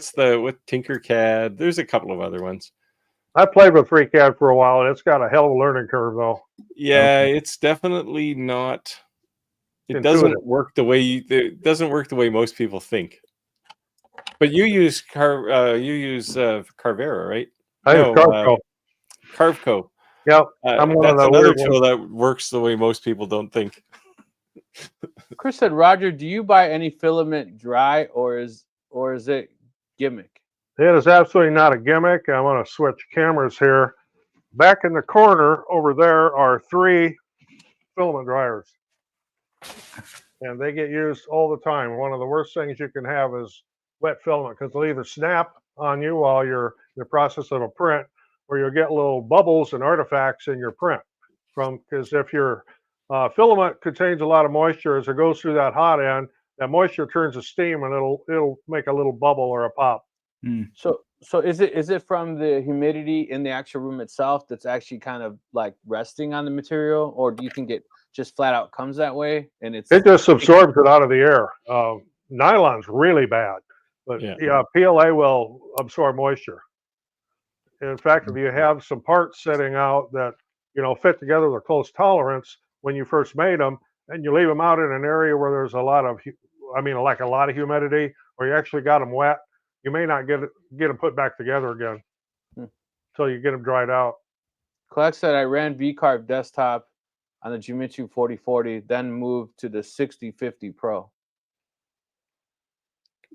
Tinkercad. There's a couple of other ones. I played with FreeCAD for a while, and it's got a hell of a learning curve, though. Yeah, it's definitely not. It doesn't work the way most people think. But you use Carvera, right? I use Carvco. Carvco. Yep, I'm one of that's the another weird tool that works the way most people don't think. Chris said, Roger, do you buy any filament dry or is it gimmick. It is absolutely not a gimmick. I'm going to switch cameras here. Back in the corner over there are 3 filament dryers. And they get used all the time. One of the worst things you can have is wet filament because they'll either snap on you while you're in the process of a print, or you'll get little bubbles and artifacts in your print. Because if your filament contains a lot of moisture, as it goes through that hot end, that moisture turns to steam and it'll make a little bubble or a pop. So is it from the humidity in the actual room itself that's actually kind of like resting on the material, or do you think it just flat out comes that way and it just absorbs it out of the air? Nylon's really bad, but yeah, PLA will absorb moisture. In fact, if you have some parts sitting out that fit together with a close tolerance when you first made them, and you leave them out in an area where there's a lot of humidity, or you actually got them wet, you may not get them put back together again until you get them dried out. Clark said, I ran V-Carve desktop on the Jimitsu 4040, then moved to the 6050 Pro.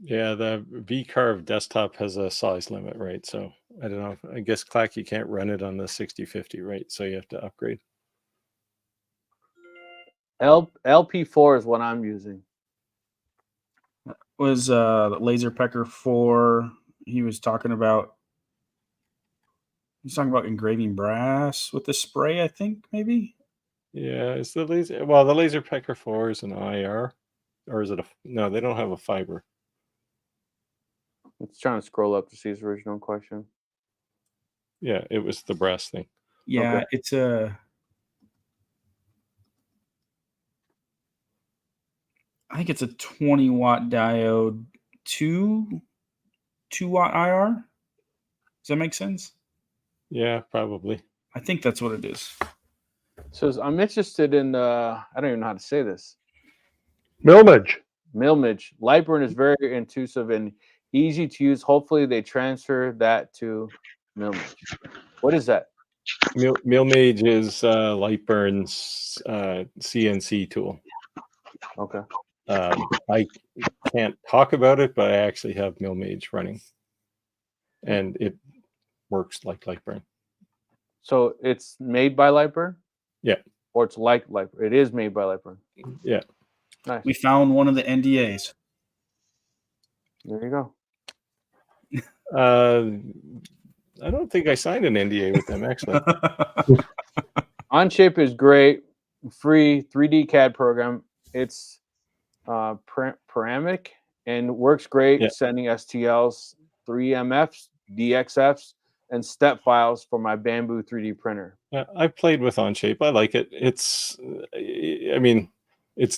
Yeah, the V-Carve desktop has a size limit, right? So I don't know. I guess, Clark, you can't run it on the 6050, right? So you have to upgrade. LP4 is what I'm using. Was the Laser Pecker 4? He was talking about engraving brass with the spray, I think, maybe. Yeah, it's the laser. Well, the Laser Pecker 4 is an IR, or is it no? They don't have a fiber. It's trying to scroll up to see his original question. Yeah, it was the brass thing. Yeah, okay. It's a. I think it's a 20 watt diode, 2 watt IR. Does that make sense? Yeah, probably. I think that's what it is. So I'm interested in I don't even know how to say this. Milmage. Lightburn is very intuitive and easy to use. Hopefully they transfer that to Milmage. What is that? Milmage is Lightburn's CNC tool. Okay. I can't talk about it, but I actually have Milmage running, and it works like Lightburn. So it's made by Lightburn? Yeah. Or it's like Lightburn. It is made by Lightburn. Yeah. Nice. We found one of the NDAs. There you go. I don't think I signed an NDA with them, actually. Onshape is great. Free 3D CAD program. It's paramic and works great sending STLs, 3MFs, DXFs, and step files for my Bamboo 3D printer. I played with Onshape. I like it. It's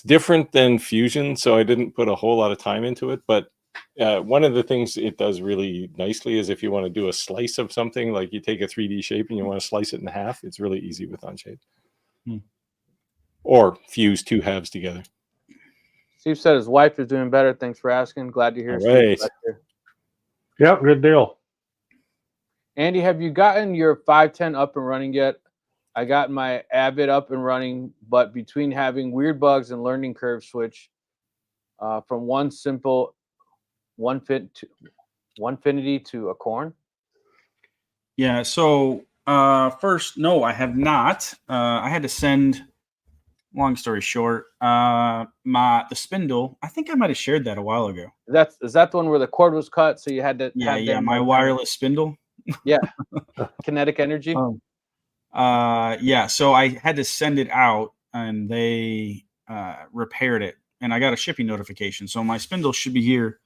different than Fusion, so I didn't put a whole lot of time into it. But one of the things it does really nicely is if you want to do a slice of something, like you take a 3D shape and you want to slice it in half, it's really easy with Onshape. Or fuse 2 halves together. Steve said his wife is doing better. Thanks for asking. Glad to hear. All right. Yep, good deal. Andy, have you gotten your 510 up and running yet? I got my Avid up and running, but between having weird bugs and learning curve switch from one simple Onefinity to a Corn. Yeah. So first, no, I have not. I had to send. Long story short, the spindle. I think I might have shared that a while ago. Is that the one where the cord was cut, so you had to? My wireless spindle. Yeah, kinetic energy. Yeah. So I had to send it out, and they repaired it, and I got a shipping notification. So my spindle should be here.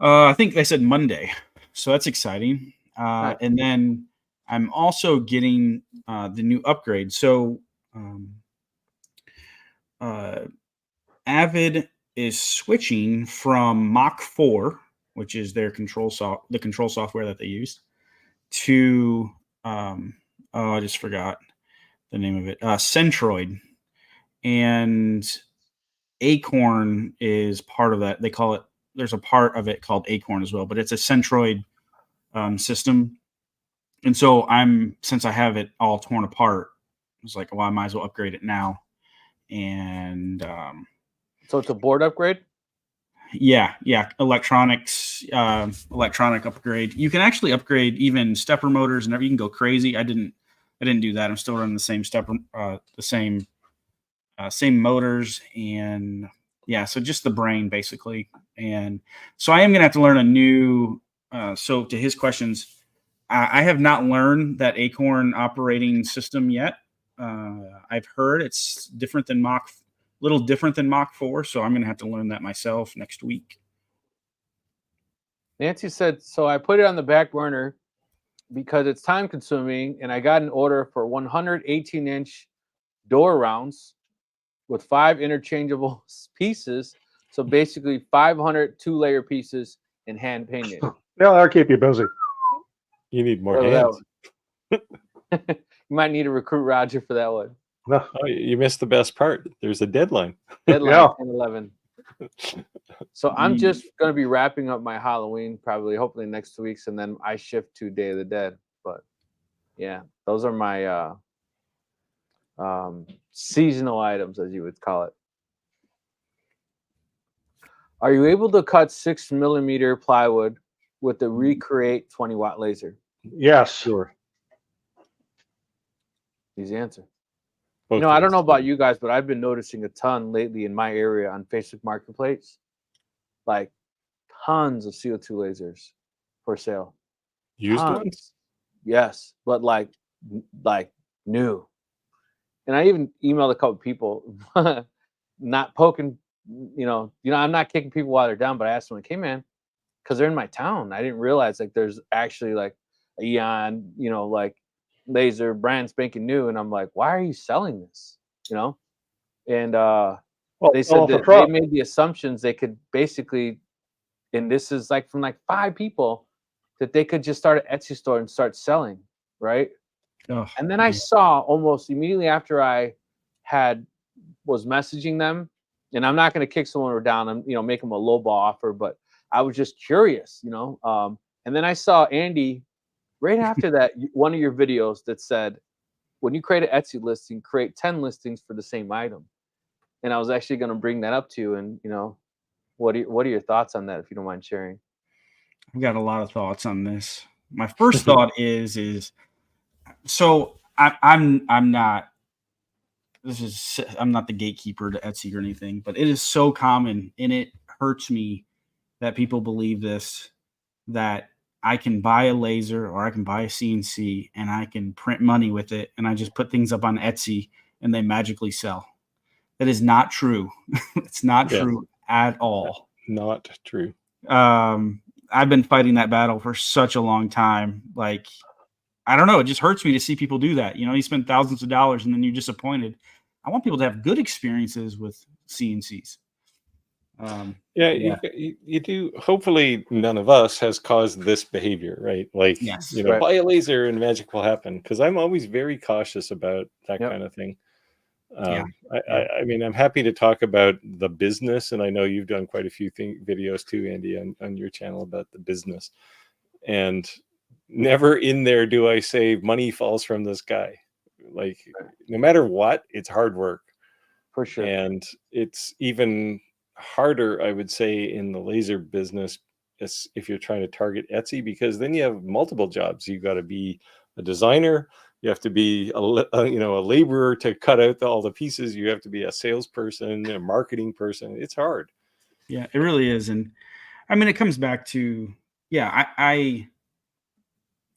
I think they said Monday, so that's exciting. Nice. And then I'm also getting the new upgrade. So. Avid is switching from Mach 4, which is their control software that they use, to I just forgot the name of it, Centroid, and Acorn is part of that. They call it. There's a part of it called Acorn as well, but it's a Centroid system. And so since I have it all torn apart, I was like, well, I might as well upgrade it now. And so it's a board upgrade. Yeah, electronics electronic upgrade. You can actually upgrade even stepper motors and everything. You can go crazy. I didn't do that. I'm still running the same stepper, same motors, and yeah, so just the brain basically. And so I am gonna have to learn a new. So to his questions, I have not learned that Acorn operating system yet. I've heard it's different than little different than Mach 4, so I'm gonna have to learn that myself next week. Nancy said, so I put it on the back burner because it's time consuming, and I got an order for 118-inch door rounds with 5 interchangeable pieces. So basically 500 2-layer pieces and hand painted. Yeah, that'll keep you busy. You need more Whatever hands. You might need to recruit Roger for that one. No. Oh, you missed the best part. There's a deadline. Deadline Yeah. 10/11. So I'm just going to be wrapping up my Halloween probably, hopefully next 2 weeks, and then I shift to Day of the Dead. But yeah, those are my seasonal items, as you would call it. Are you able to cut 6mm plywood with the Recreate 20-watt laser? Yes. Sure. Easy answer. Both I don't ways. know about you guys, but I've been noticing a ton lately in my area on Facebook Marketplace, like tons of CO2 lasers for sale. Used Tons. ones? Yes, but like new. And I even emailed a couple people, not poking, I'm not kicking people while they're down, but I asked them, like, hey man, because they're in my town. I didn't realize like there's actually like a Eon, like laser brand spanking new. And I'm like, why are you selling this? And Well, they said off the that they truck. made the assumptions they could basically, and this is like from like 5 people, that they could just start an Etsy store and start selling, right? Oh, And then I saw almost immediately after I was messaging them, and I'm not going to kick someone down and make them a low ball offer, but I was just curious, and then I saw Andy right after that one of your videos that said, when you create an Etsy listing, create 10 listings for the same item. And I was actually going to bring that up to you, and what are your thoughts on that, if you don't mind sharing? I've got a lot of thoughts on this. My first thought is so I'm not I'm not the gatekeeper to Etsy or anything, but it is so common, and it hurts me that people believe this, that I can buy a laser or I can buy a CNC and I can print money with it, and I just put things up on Etsy and they magically sell. That is not true. It's not true at all. Not true. I've been fighting that battle for such a long time. Like, I don't know. It just hurts me to see people do that. You spend thousands of dollars and then you're disappointed. I want people to have good experiences with CNCs. You do. Hopefully none of us has caused this behavior, right? Like, Yes. Right. buy a laser and magic will happen. Because I'm always very cautious about that kind of thing. I mean, I'm happy to talk about the business, and I know you've done quite a few videos too, Andy, on your channel about the business. And never in there do I say money falls from the sky. Like, no matter what, it's hard work. For sure. And it's even harder, I would say, in the laser business if you're trying to target Etsy, because then you have multiple jobs. You've got to be a designer. You have to be a laborer to cut out all the pieces. You have to be a salesperson, a marketing person. It's hard. Yeah, it really is. And I mean, it comes back to,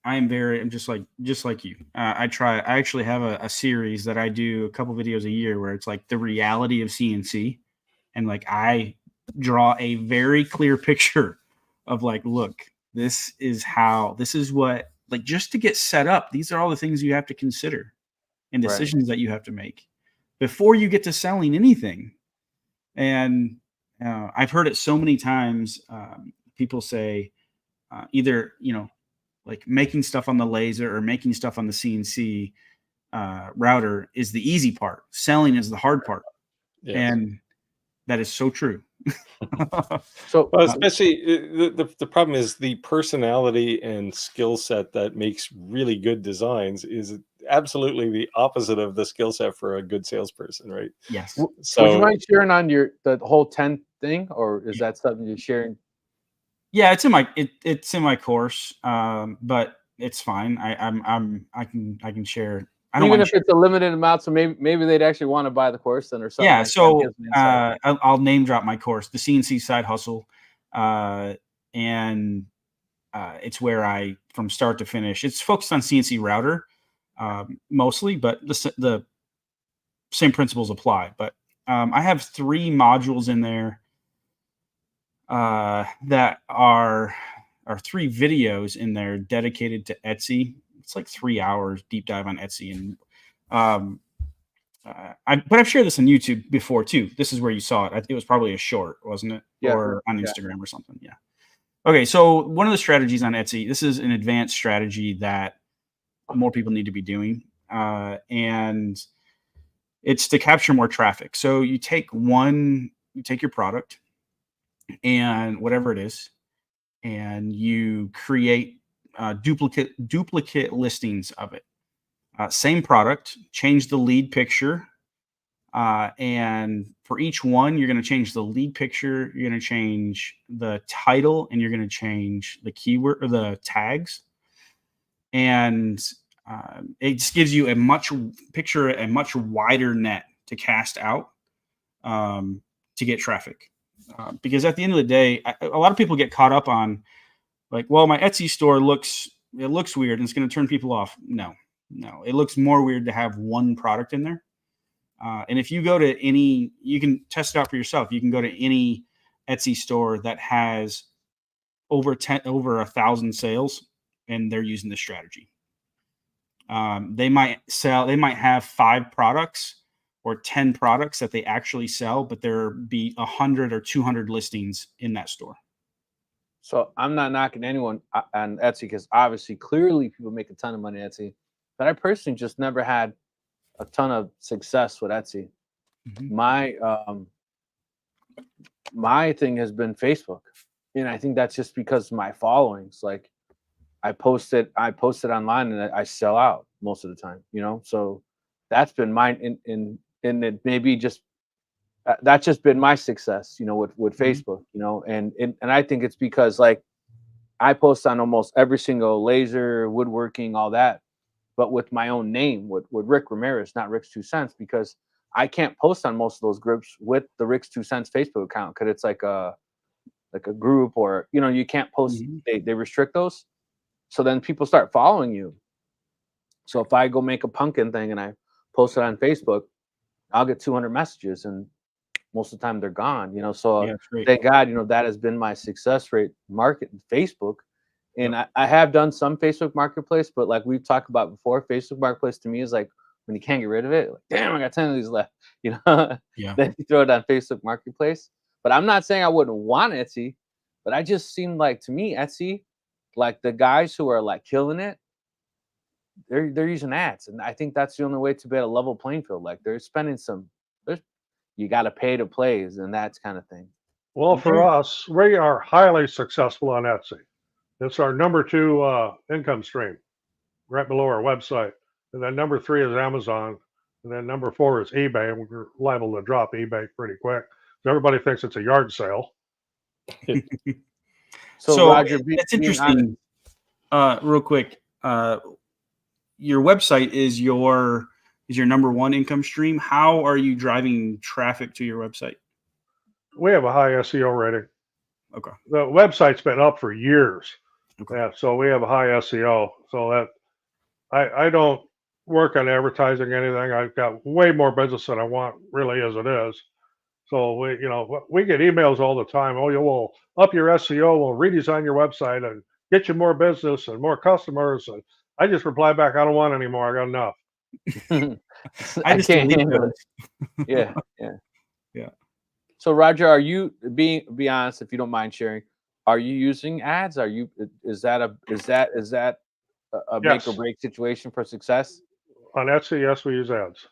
I'm just like you. I actually have a series that I do a couple videos a year where it's like the reality of CNC. And like, I draw a very clear picture of like, look, this is what, like, just to get set up, these are all the things you have to consider and decisions that you have to make before you get to selling anything. And I've heard it so many times. People say either, like making stuff on the laser or making stuff on the CNC router is the easy part. Selling is the hard part. Yes. And that is so true. So, well, especially the problem is the personality and skill set that makes really good designs is absolutely the opposite of the skill set for a good salesperson, right? Yes. So would you mind sharing on the whole 10 thing, or is that something you're sharing? Yeah, it's in my course, but it's fine. I can share. I don't Even mind if it's a limited amount, so maybe they'd actually want to buy the course then or something. Yeah, like that. so Gives me insight. I'll name drop my course, the CNC Side Hustle, and it's where I, from start to finish, it's focused on CNC router mostly, but the same principles apply. But I have 3 modules in there that are 3 videos in there dedicated to Etsy. It's like 3 hours deep dive on Etsy, and but I've shared this on YouTube before too. This is where you saw it. It was probably a short, wasn't it? Yeah, Or on yeah. Instagram or something. Yeah. Okay, so one of the strategies on Etsy, this is an advanced strategy that more people need to be doing, and it's to capture more traffic. So you take your product and whatever it is, and you create duplicate listings of it. Same product, change the lead picture, and for each one, you're going to change the lead picture, you're going to change the title, and you're going to change the keyword or the tags. And it just gives you a much wider net to cast out to get traffic. Because at the end of the day, a lot of people get caught up on like, well, my Etsy store looks weird and it's going to turn people off. No, it looks more weird to have one product in there. And if you go to you can test it out for yourself. You can go to any Etsy store that has over 1,000 sales, and they're using this strategy. They might have 5 products or 10 products that they actually sell, but there be 100 or 200 listings in that store. So I'm not knocking anyone on Etsy because obviously, clearly, people make a ton of money on Etsy. But I personally just never had a ton of success with Etsy. Mm-hmm. My thing has been Facebook, and I think that's just because of my followings. Like, I post it online, and I sell out most of the time. So that's been mine. And it maybe just that's just been my success. With Facebook. And I think it's because like I post on almost every single laser, woodworking, all that, but with my own name, with Rick Ramirez, not Rick's 2 cents, because I can't post on most of those groups with the Rick's 2 cents Facebook account because it's like a group, or you can't post. Mm-hmm. They restrict those, so then people start following you. So if I go make a pumpkin thing and I post it on Facebook, I'll get 200 messages, and most of the time they're gone. So Yeah, thank God, that has been my success rate marketing Facebook. And Yep. I have done some Facebook Marketplace, but like we've talked about before, Facebook Marketplace to me is like when you can't get rid of it, like, damn, I got 10 of these left, Yeah. Then you throw it on Facebook Marketplace. But I'm not saying I wouldn't want Etsy, but I just seem like, to me, Etsy, like the guys who are like killing it, they're using ads. And I think that's the only way to be at a level playing field. Like they're spending you got to pay to plays and that kind of thing. Well, for us, we are highly successful on Etsy. It's our number 2 income stream, right below our website. And then number 3 is Amazon. And then number 4 is eBay. And we're liable to drop eBay pretty quick. Everybody thinks it's a yard sale. So Roger, that's interesting. Real quick, your website is your number 1 income stream. How are you driving traffic to your website? We have a high SEO rating. Okay. The website's been up for years. Okay. Yeah, so we have a high SEO. So that I don't work on advertising anything. I've got way more business than I want, really, as it is. So we get emails all the time. Oh, you will up your SEO, we'll redesign your website and get you more business and more customers. And I just reply back, I don't want any more. I got enough. I just can't handle it. Yeah. So Roger, are you be honest, if you don't mind sharing? Are you using ads? Is that a Yes. make or break situation for success? On Etsy, yes, we use ads.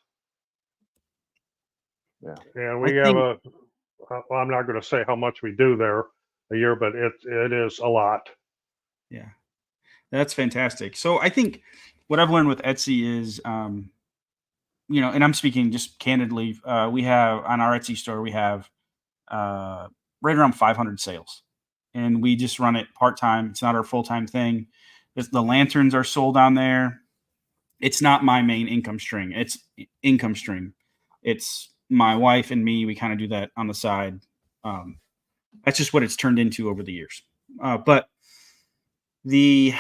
Yeah. And we have I'm not going to say how much we do there a year, but it is a lot. Yeah, that's fantastic. So I think what I've learned with Etsy is, and I'm speaking just candidly, we have on our Etsy store, we have right around 500 sales. and we just run it part-time. It's not our full-time thing. The lanterns are sold on there. It's not my main income stream. It's income stream. It's my wife and me. We kind of do that on the side. That's just what it's turned into over the years. But the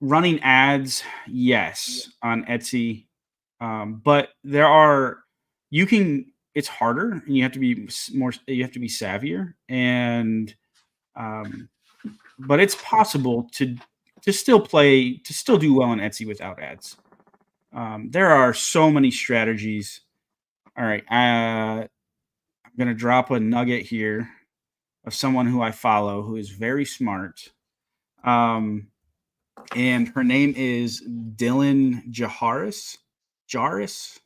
running ads, yes, on Etsy. But it's harder, and you have to be savvier, and but it's possible to still do well on Etsy without ads. There are so many strategies. All right, I'm gonna drop a nugget here of someone who I follow who is very smart. And her name is Dylan Jaharis. Jaris.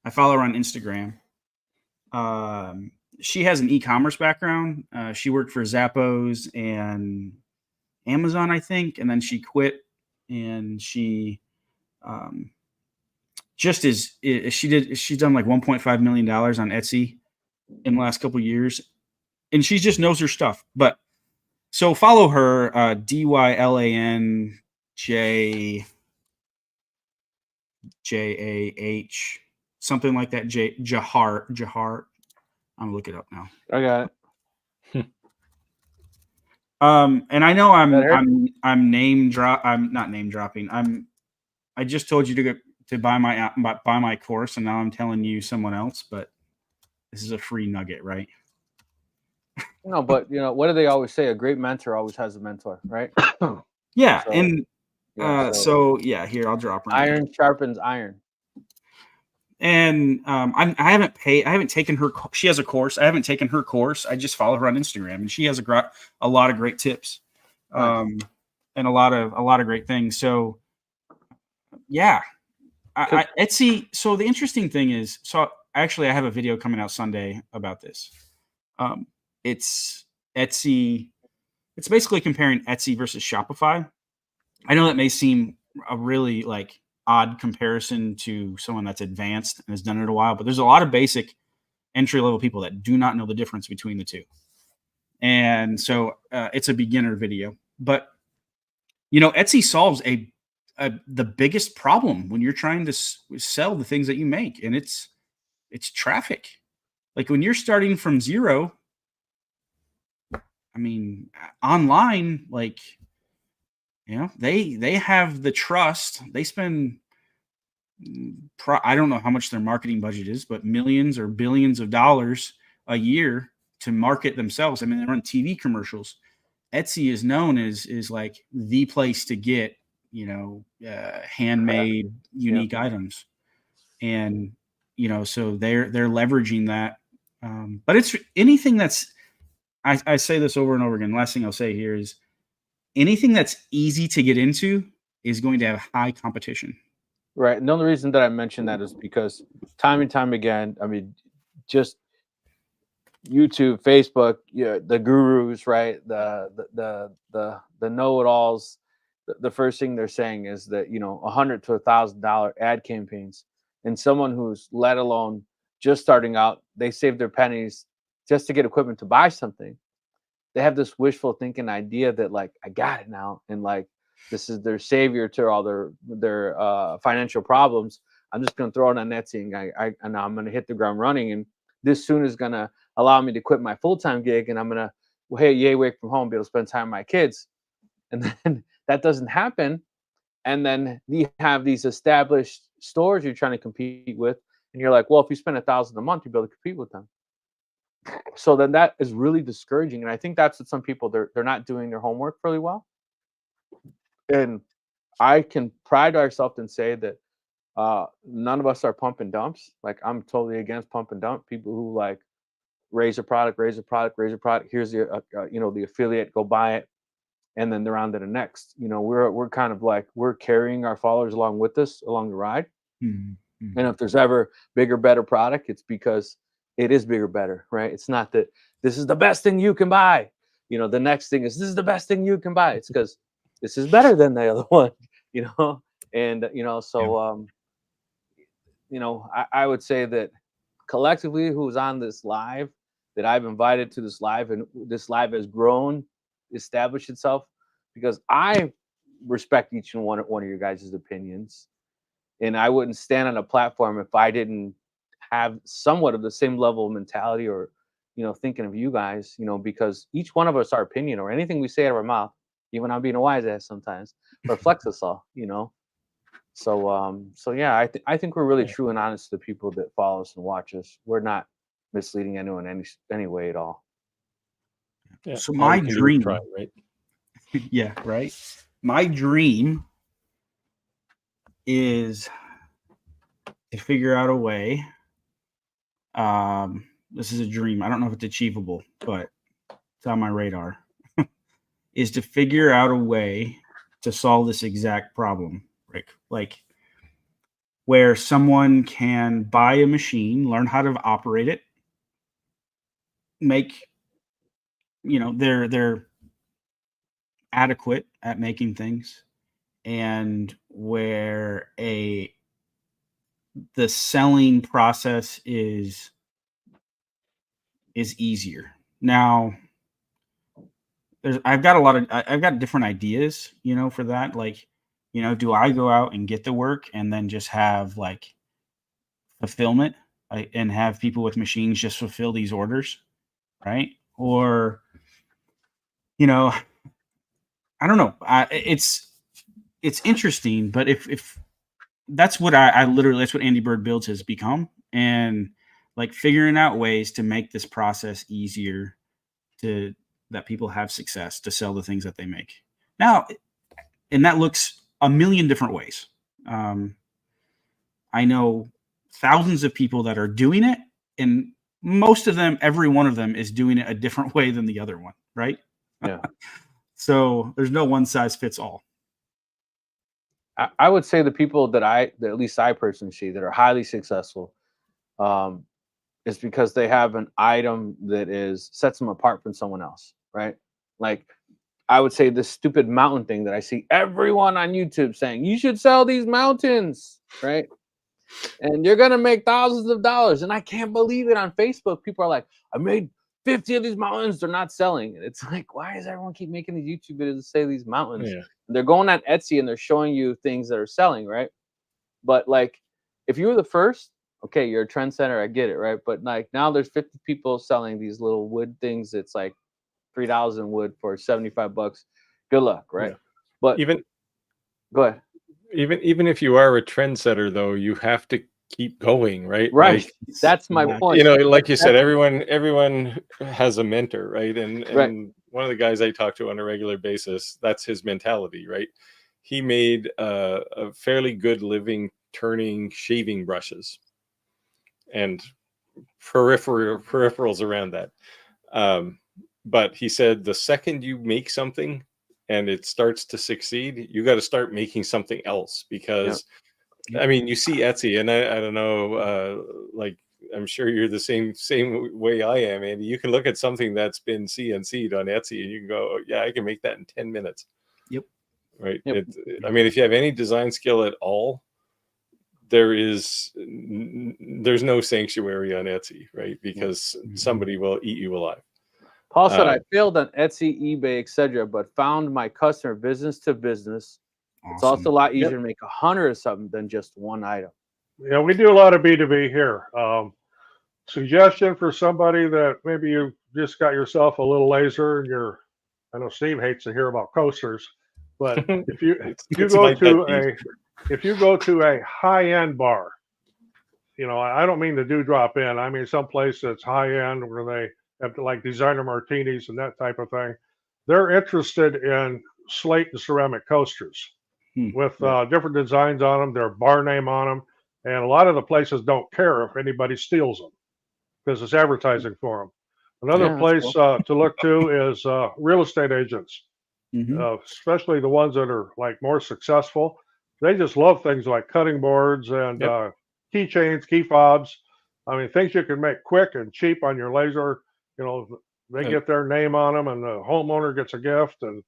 I follow her on Instagram. She has an e-commerce background. She worked for Zappos and Amazon, I think, and then she quit. And she she's done like $1.5 million on Etsy in the last couple of years, and she just knows her stuff. But so follow her, DYLANJAH, something like that. Jahar. I'm gonna look it up now. I got it. And I know I'm not name dropping. I just told you to buy my course, and now I'm telling you someone else, but this is a free nugget, right? No, but what do they always say? A great mentor always has a mentor, right? Yeah, So, and yeah, here I'll drop her. Iron sharpens iron. And I haven't taken her. She has a course. I haven't taken her course. I just follow her on Instagram, and she has a lot of great tips, and a lot of great things. So, yeah, Etsy. So the interesting thing is, actually, I have a video coming out Sunday about this. It's Etsy. It's basically comparing Etsy versus Shopify. I know that may seem a really odd comparison to someone that's advanced and has done it a while, but there's a lot of basic entry level people that do not know the difference between the two. And so it's a beginner video, but Etsy solves the biggest problem when you're trying to sell the things that you make. And it's traffic. Like when you're starting from zero, I mean, online, they have the trust. They spend, I don't know how much their marketing budget is, but millions or billions of dollars a year to market themselves. I mean, they run TV commercials. Etsy is known as like the place to get, handmade, unique items. And, so they're leveraging that. But it's anything that's, I say this over and over again. Last thing I'll say here is anything that's easy to get into is going to have high competition. Right. And the only reason that I mentioned that is because time and time again, I mean, just YouTube, Facebook, the gurus, right? The know-it-alls. The first thing they're saying is that $100 to $1,000 ad campaigns, and someone who's let alone just starting out, they save their pennies just to get equipment to buy something. They have this wishful thinking idea that I got it now, and this is their savior to all their financial problems. I'm just going to throw it on Etsy, and I'm going to hit the ground running, and this soon is going to allow me to quit my full-time gig, and I'm going to work from home, be able to spend time with my kids. And then that doesn't happen, and then you have these established stores you're trying to compete with, and you're like, well, if you spend $1,000 a month, you'll be able to compete with them. So then that is really discouraging, and I think that's what some people they're not doing their homework really well. And I can pride ourselves and say that none of us are pump and dumps. I'm totally against pump and dump. People who raise a product. Here's the the affiliate, go buy it, and then they're on to the next. We're kind of we're carrying our followers along with us along the ride. Mm-hmm. And if there's ever bigger, better product, it's because it is bigger, better, right? It's not that this is the best thing you can buy. The next thing is this is the best thing you can buy. It's because this is better than the other one, and so I would say that collectively, who's on this live, that I've invited to this live, and this live has grown, established itself, because I respect each and one of your guys' opinions, and I wouldn't stand on a platform if I didn't have somewhat of the same level of mentality, or thinking of you guys, because each one of us, our opinion or anything we say out of our mouth, even I'm being a wise ass sometimes, reflects us all, So yeah, I think we're really true and honest to the people that follow us and watch us. We're not misleading anyone any way at all. Yeah, So all my you can do is dream, try, right? yeah, right. My dream is to figure out a way. This is a dream. I don't know if it's achievable, but it's on my radar. Is to figure out a way to solve this exact problem, Rick. Like where someone can buy a machine, learn how to operate it, make, they're adequate at making things, and where the selling process is easier. Now, I've got different ideas, for that. Like, do I go out and get the work and then just have like fulfillment, and have people with machines just fulfill these orders, right? Or, I don't know. It's interesting, but if that's what I literally, that's what Andy Bird Builds has become, and like figuring out ways to make this process easier, to that people have success to sell the things that they make now, and that looks a million different ways. I know thousands of people that are doing it, and most of them, every one of them, is doing it a different way than the other one, right? Yeah. So there's no one size fits all. I would say the people that at least I personally see that are highly successful, is because they have an item that sets them apart from someone else, right? Like, I would say this stupid mountain thing that I see everyone on YouTube saying, you should sell these mountains, right? And you're going to make thousands of dollars. And I can't believe it. On Facebook, people are like, I made 50 of these mountains. They're not selling. And it's like, why does everyone keep making these YouTube videos to say these mountains? Yeah. They're going on Etsy and they're showing you things that are selling, right? But like, if you were the first, okay, you're a trendsetter, I get it, right? But like now there's 50 people selling these little wood things. It's like $3 wood for $75. Good luck, right? Yeah. But go ahead. Even if you are a trendsetter, though, you have to keep going, right? Right. Like, that's my point. Like you said, everyone has a mentor, right? And right. One of the guys I talk to on a regular basis, that's his mentality, right? He made a fairly good living turning shaving brushes and peripherals around that. But he said the second you make something and it starts to succeed, you got to start making something else, because I mean, you see Etsy, and I don't know, like, I'm sure you're the same way I am, Andy. You can look at something that's been CNC'd on Etsy and you can go, oh, yeah, I can make that in 10 minutes. Yep. Right. Yep. I mean, if you have any design skill at all, there's no sanctuary on Etsy, right? Because somebody will eat you alive. Paul said, I failed on Etsy, eBay, etc., but found my customer business to business. Awesome. It's also a lot easier to make 100 or something than just one item. Yeah, we do a lot of B2B here. Suggestion for somebody that maybe you just got yourself a little laser and I know Steve hates to hear about coasters, but if you go to a high-end bar, I don't mean the drop in. I mean some place that's high-end where they have like designer martinis and that type of thing. They're interested in slate and ceramic coasters with different designs on them, their bar name on them. And a lot of the places don't care if anybody steals them because it's advertising for them. Another place to look to is real estate agents, especially the ones that are like more successful. They just love things like cutting boards and keychains, key fobs. I mean, things you can make quick and cheap on your laser. They get their name on them, and the homeowner gets a gift. And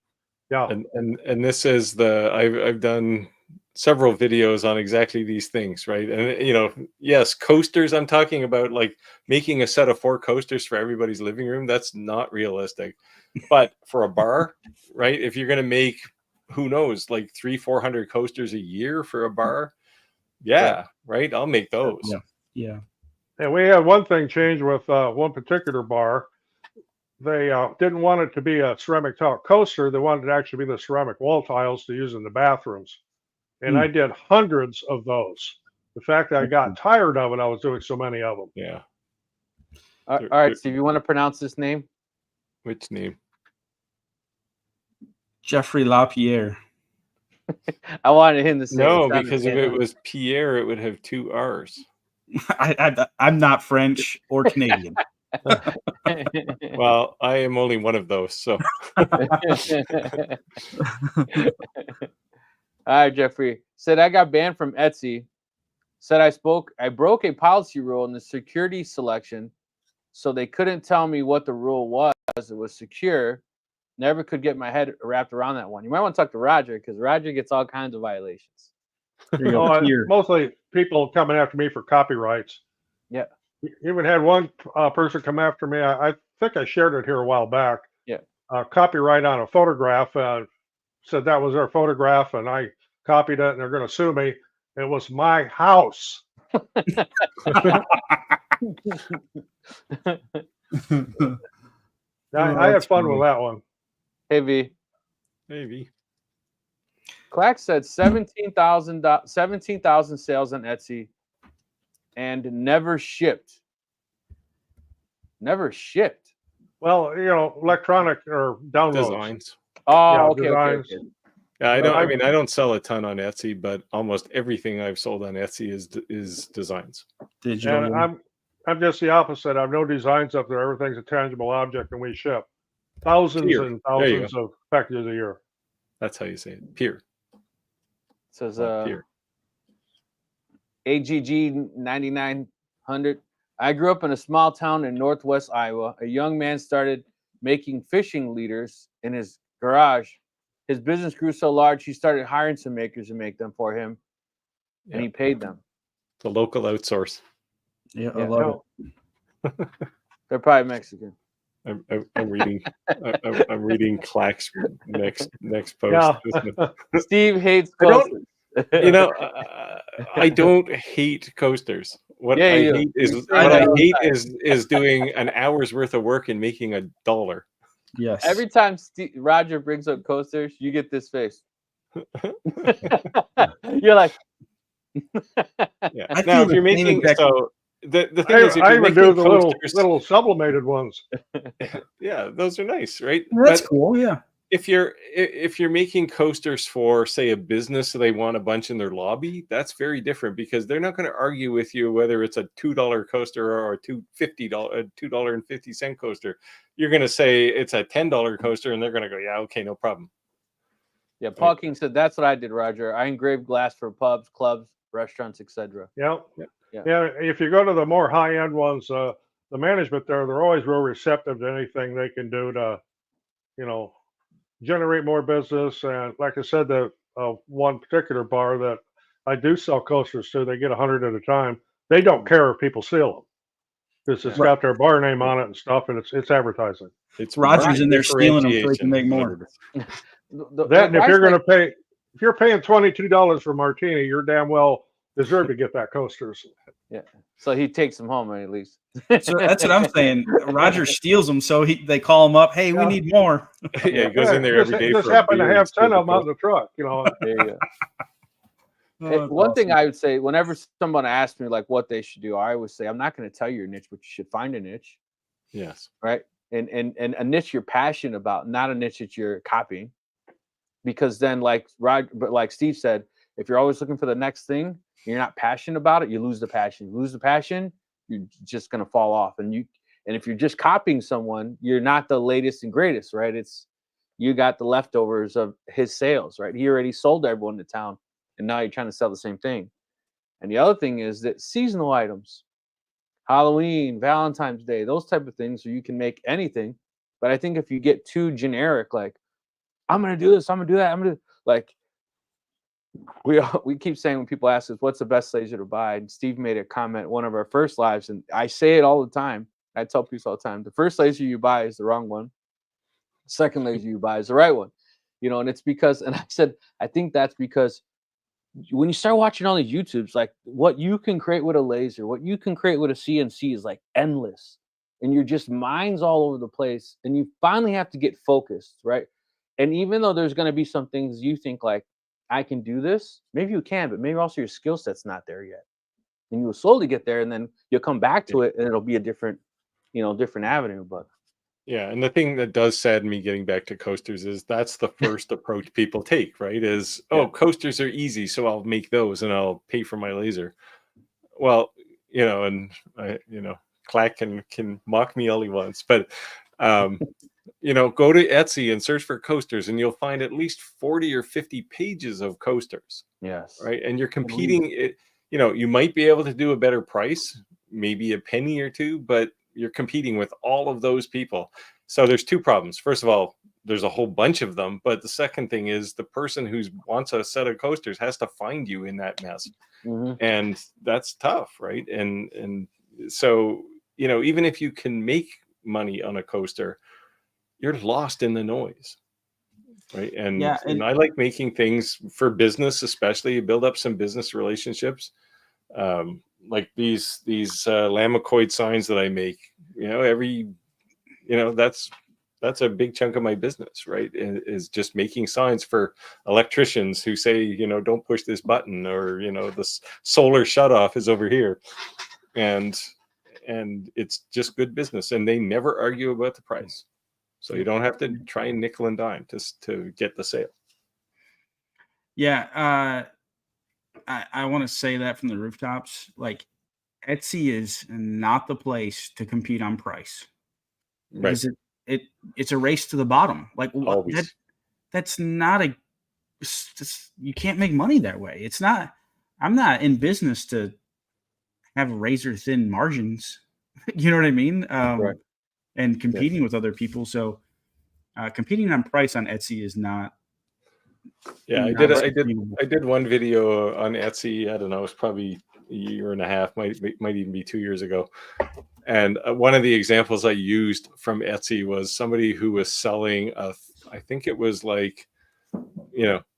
and this is I've done several videos on exactly these things, right? And yes, coasters. I'm talking about like making a set of 4 coasters for everybody's living room. That's not realistic. But for a bar, right? If you're going to make, who knows, like 300-400 coasters a year for a bar, yeah, right. I'll make those. Yeah. And we had one thing change with one particular bar. They didn't want it to be a ceramic tile coaster. They wanted it to actually be the ceramic wall tiles to use in the bathrooms. And I did hundreds of those. The fact that I got tired of it, I was doing so many of them. Yeah. All right, Steve, you want to pronounce this name? Which name? Jeffrey LaPierre. I wanted him to say No, it. because if it was Pierre, it would have 2 R's. I'm not French or Canadian. Well, I am only one of those. So, all right, Jeffrey said I got banned from Etsy. Said I broke a policy rule in the security selection, so they couldn't tell me what the rule was. It was secure. Never could get my head wrapped around that one. You might want to talk to Roger because Roger gets all kinds of violations. Mostly people coming after me for copyrights. Yeah. Even had one person come after me. I think I shared it here a while back. Yeah. Copyright on a photograph. Said that was their photograph, and I copied it, and they're going to sue me. It was my house. I had fun with that one. Hey, V. Hey, V. Clack said 17,000 sales on Etsy and never shipped. Never shipped. Well, electronic or downloads. Designs. Oh, Yeah, okay, designs. okay. Yeah, I don't sell a ton on Etsy, but almost everything I've sold on Etsy is designs. Digital. And I'm just the opposite. I have no designs up there. Everything's a tangible object, and we ship thousands and thousands of packages a year. That's how you say it. Peer. Says Peer. AGG 9900. I grew up in a small town in northwest Iowa. A young man started making fishing leaders in his garage. His business grew so large, he started hiring some makers to make them for him, and he paid them. The local outsource. Yeah, I love it. They're probably Mexican. I'm reading. I'm reading Clack's next post. Yeah. Steve hates coasters. I don't hate coasters. What I hate is doing an hour's worth of work and making $1. Yes. Every time Roger brings up coasters, you get this face. You're like, yeah. Now, if you're making the thing is, if I you're even do the coasters, little sublimated ones. Yeah, those are nice, right? That's cool. Yeah. If you're making coasters for, say, a business, so they want a bunch in their lobby, that's very different because they're not going to argue with you whether it's a $2 coaster or a $2.50 coaster. You're going to say it's a $10 coaster, and they're going to go, yeah, okay, no problem. Yeah, Paul King said that's what I did, Roger. I engraved glass for pubs, clubs, restaurants, etc. Yeah. If you go to the more high-end ones, the management there, they're always real receptive to anything they can do to, generate more business. And like I said, the one particular bar that I do sell coasters to, they get 100 at a time. They don't care if people steal them because it's got their bar name on it and stuff, and it's advertising. It's Roger's in there stealing them so he can make more. And if you're going to pay, if you're paying $22 for martini, you're damn well deserve to get that coasters. Yeah. So he takes them home at least. So that's what I'm saying. Roger steals them, so they call him up. Hey, we need more. Yeah, he goes in there every day. Just happen to have 10 of them on the truck. There you go. One thing I would say, whenever someone asks me like what they should do, I always say, I'm not going to tell you your niche, but you should find a niche. Yes. Right. And a niche you're passionate about, not a niche that you're copying. Because then, like Steve said, if you're always looking for the next thing, you're not passionate about it, you lose the passion. You lose the passion, you're just going to fall off. And if you're just copying someone, you're not the latest and greatest, right? You got the leftovers of his sales, right? He already sold everyone in the town, and now you're trying to sell the same thing. And the other thing is that seasonal items, Halloween, Valentine's Day, those type of things, where you can make anything. But I think if you get too generic, like, I'm going to do this, I'm going to do that, I'm going to, like, we keep saying when people ask us what's the best laser to buy, and Steve made a comment one of our first lives, and I say it all the time. I tell people all the time, the first laser you buy is the wrong one. The second laser you buy is the right one. And it's because, and I said, I think that's because when you start watching all these YouTubes, like what you can create with a laser, what you can create with a CNC is like endless. And you're just minds all over the place. And you finally have to get focused, right? And even though there's going to be some things you think like, I can do this, maybe you can, but maybe also your skill set's not there yet. And you will slowly get there, and then you'll come back to it, and it'll be a different, different avenue. But yeah, and the thing that does sadden me getting back to coasters is that's the first approach people take, right? Is, oh, coasters are easy, so I'll make those and I'll pay for my laser. Well, and Clack can mock me all he wants, but go to Etsy and search for coasters, and you'll find at least 40 or 50 pages of coasters. Yes. Right. And you're competing. You might be able to do a better price, maybe a penny or two, but you're competing with all of those people. So there's two problems. First of all, there's a whole bunch of them. But the second thing is the person who wants a set of coasters has to find you in that mess. Mm-hmm. And that's tough. Right. And so, even if you can make money on a coaster, you're lost in the noise. Right. And I like making things for business, especially build up some business relationships. Like these Lamacoid signs that I make, that's a big chunk of my business, right? Is just making signs for electricians who say, don't push this button, or, the solar shutoff is over here. And it's just good business, and they never argue about the price. So you don't have to try and nickel and dime to get the sale. Yeah. I want to say that from the rooftops, like Etsy is not the place to compete on price. Right. Because it's a race to the bottom. Like that's not you can't make money that way. It's not, I'm not in business to have razor thin margins. You know what I mean? Right. And competing with other people. So competing on price on Etsy is not. Yeah, I did one video on Etsy. I don't know, it's probably a year and a half, might even be 2 years ago. And one of the examples I used from Etsy was somebody who was selling I think it was like,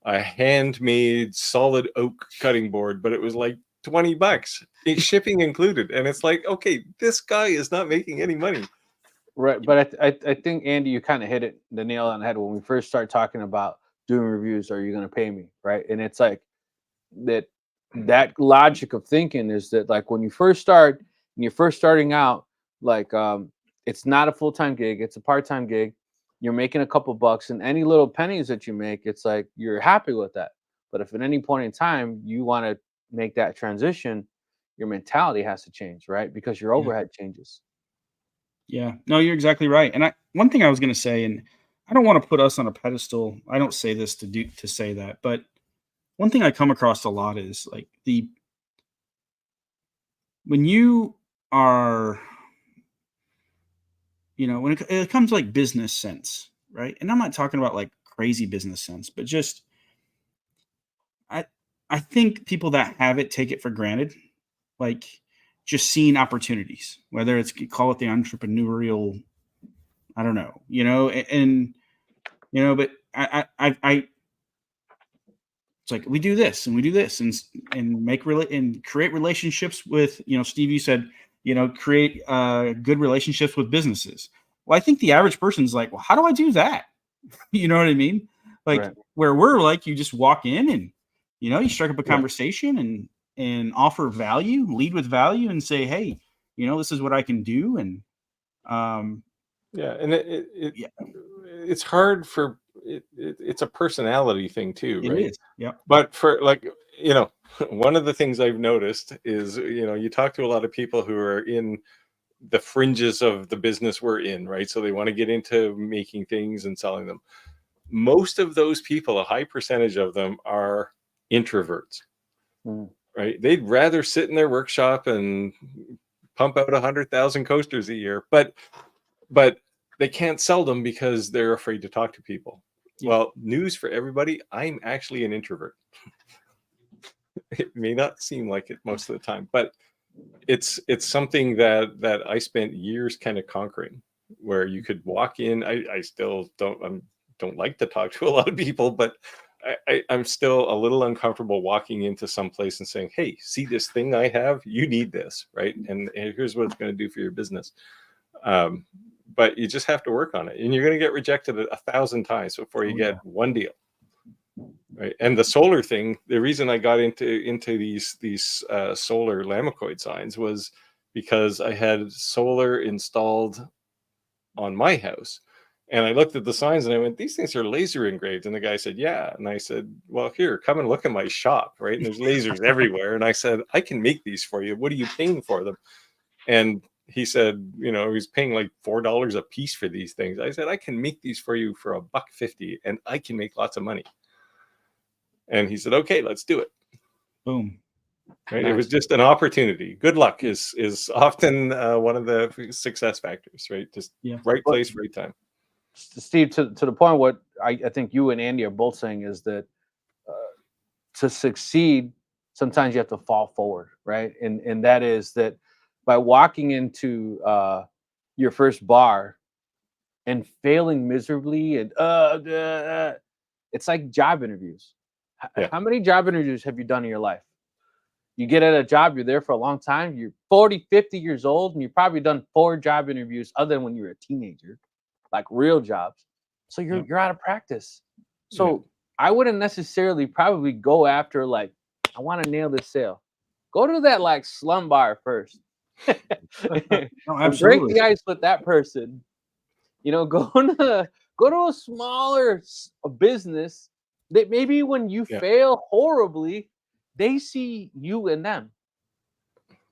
a handmade solid oak cutting board, but it was like $20, shipping included. And it's like, okay, this guy is not making any money. Right. But I think, Andy, you kind of hit the nail on the head when we first start talking about doing reviews. Are you going to pay me? Right. And it's like that logic of thinking is that, like, when you first start and you're first starting out, like, it's not a full-time gig, it's a part-time gig. You're making a couple bucks, and any little pennies that you make, it's like you're happy with that. But if at any point in time you want to make that transition, your mentality has to change, right? Because your overhead changes. Yeah, no, you're exactly right. And one thing I was going to say, and I don't want to put us on a pedestal. I don't say this to say that, but one thing I come across a lot is like when you are, when it comes to like business sense, right? And I'm not talking about like crazy business sense, but just, I think people that have it take it for granted, like just seeing opportunities, whether it's, call it the entrepreneurial, I don't know, but I it's like we do this and we do this and create relationships with, Steve, you said, create good relationships with businesses. Well, I think the average person's like, well, how do I do that? You know what I mean? Like, right. Where we're like, you just walk in and, you strike up a conversation and offer value, lead with value, and say, hey, this is what I can do. And and it's hard for it's a personality thing too, right? It is. Yeah. But for one of the things I've noticed is, you talk to a lot of people who are in the fringes of the business we're in, right? So they want to get into making things and selling them. Most of those people, a high percentage of them, are introverts, right? They'd rather sit in their workshop and pump out 100,000 coasters a year, but they can't sell them because they're afraid to talk to people. Yeah. Well, news for everybody, I'm actually an introvert. It may not seem like it most of the time, but it's something that I spent years kind of conquering, where you could walk in. I still don't like to talk to a lot of people, but I'm still a little uncomfortable walking into some place and saying, "Hey, see this thing I have? You need this, right? And here's what it's going to do for your business." But you just have to work on it, and you're going to get rejected 1,000 times before you get one deal. Right. And the solar thing, the reason I got into these solar Lamicoid signs was because I had solar installed on my house. And I looked at the signs and I went, these things are laser engraved. And the guy said, yeah. And I said, well, here, come and look at my shop, right? And there's lasers everywhere. And I said, I can make these for you. What are you paying for them? And he said, he's paying like $4 a piece for these things. I said, I can make these for you for $1.50 and I can make lots of money. And he said, okay, let's do it. Boom. Right. Nice. It was just an opportunity. Good luck is often one of the success factors, right? Just right place, right time. Steve, to the point, what I think you and Andy are both saying is that to succeed, sometimes you have to fall forward, right? And that is that by walking into your first bar and failing miserably, and it's like job interviews. Yeah. How many job interviews have you done in your life? You get at a job, you're there for a long time, you're 40, 50 years old, and you've probably done 4 job interviews other than when you were a teenager, like real jobs. So you're out of practice. So I wouldn't necessarily probably go after, like, I want to nail this sale. Go to that like slum bar first. No, break the ice with that person. Go to a smaller business that maybe when you fail horribly, they see you and them,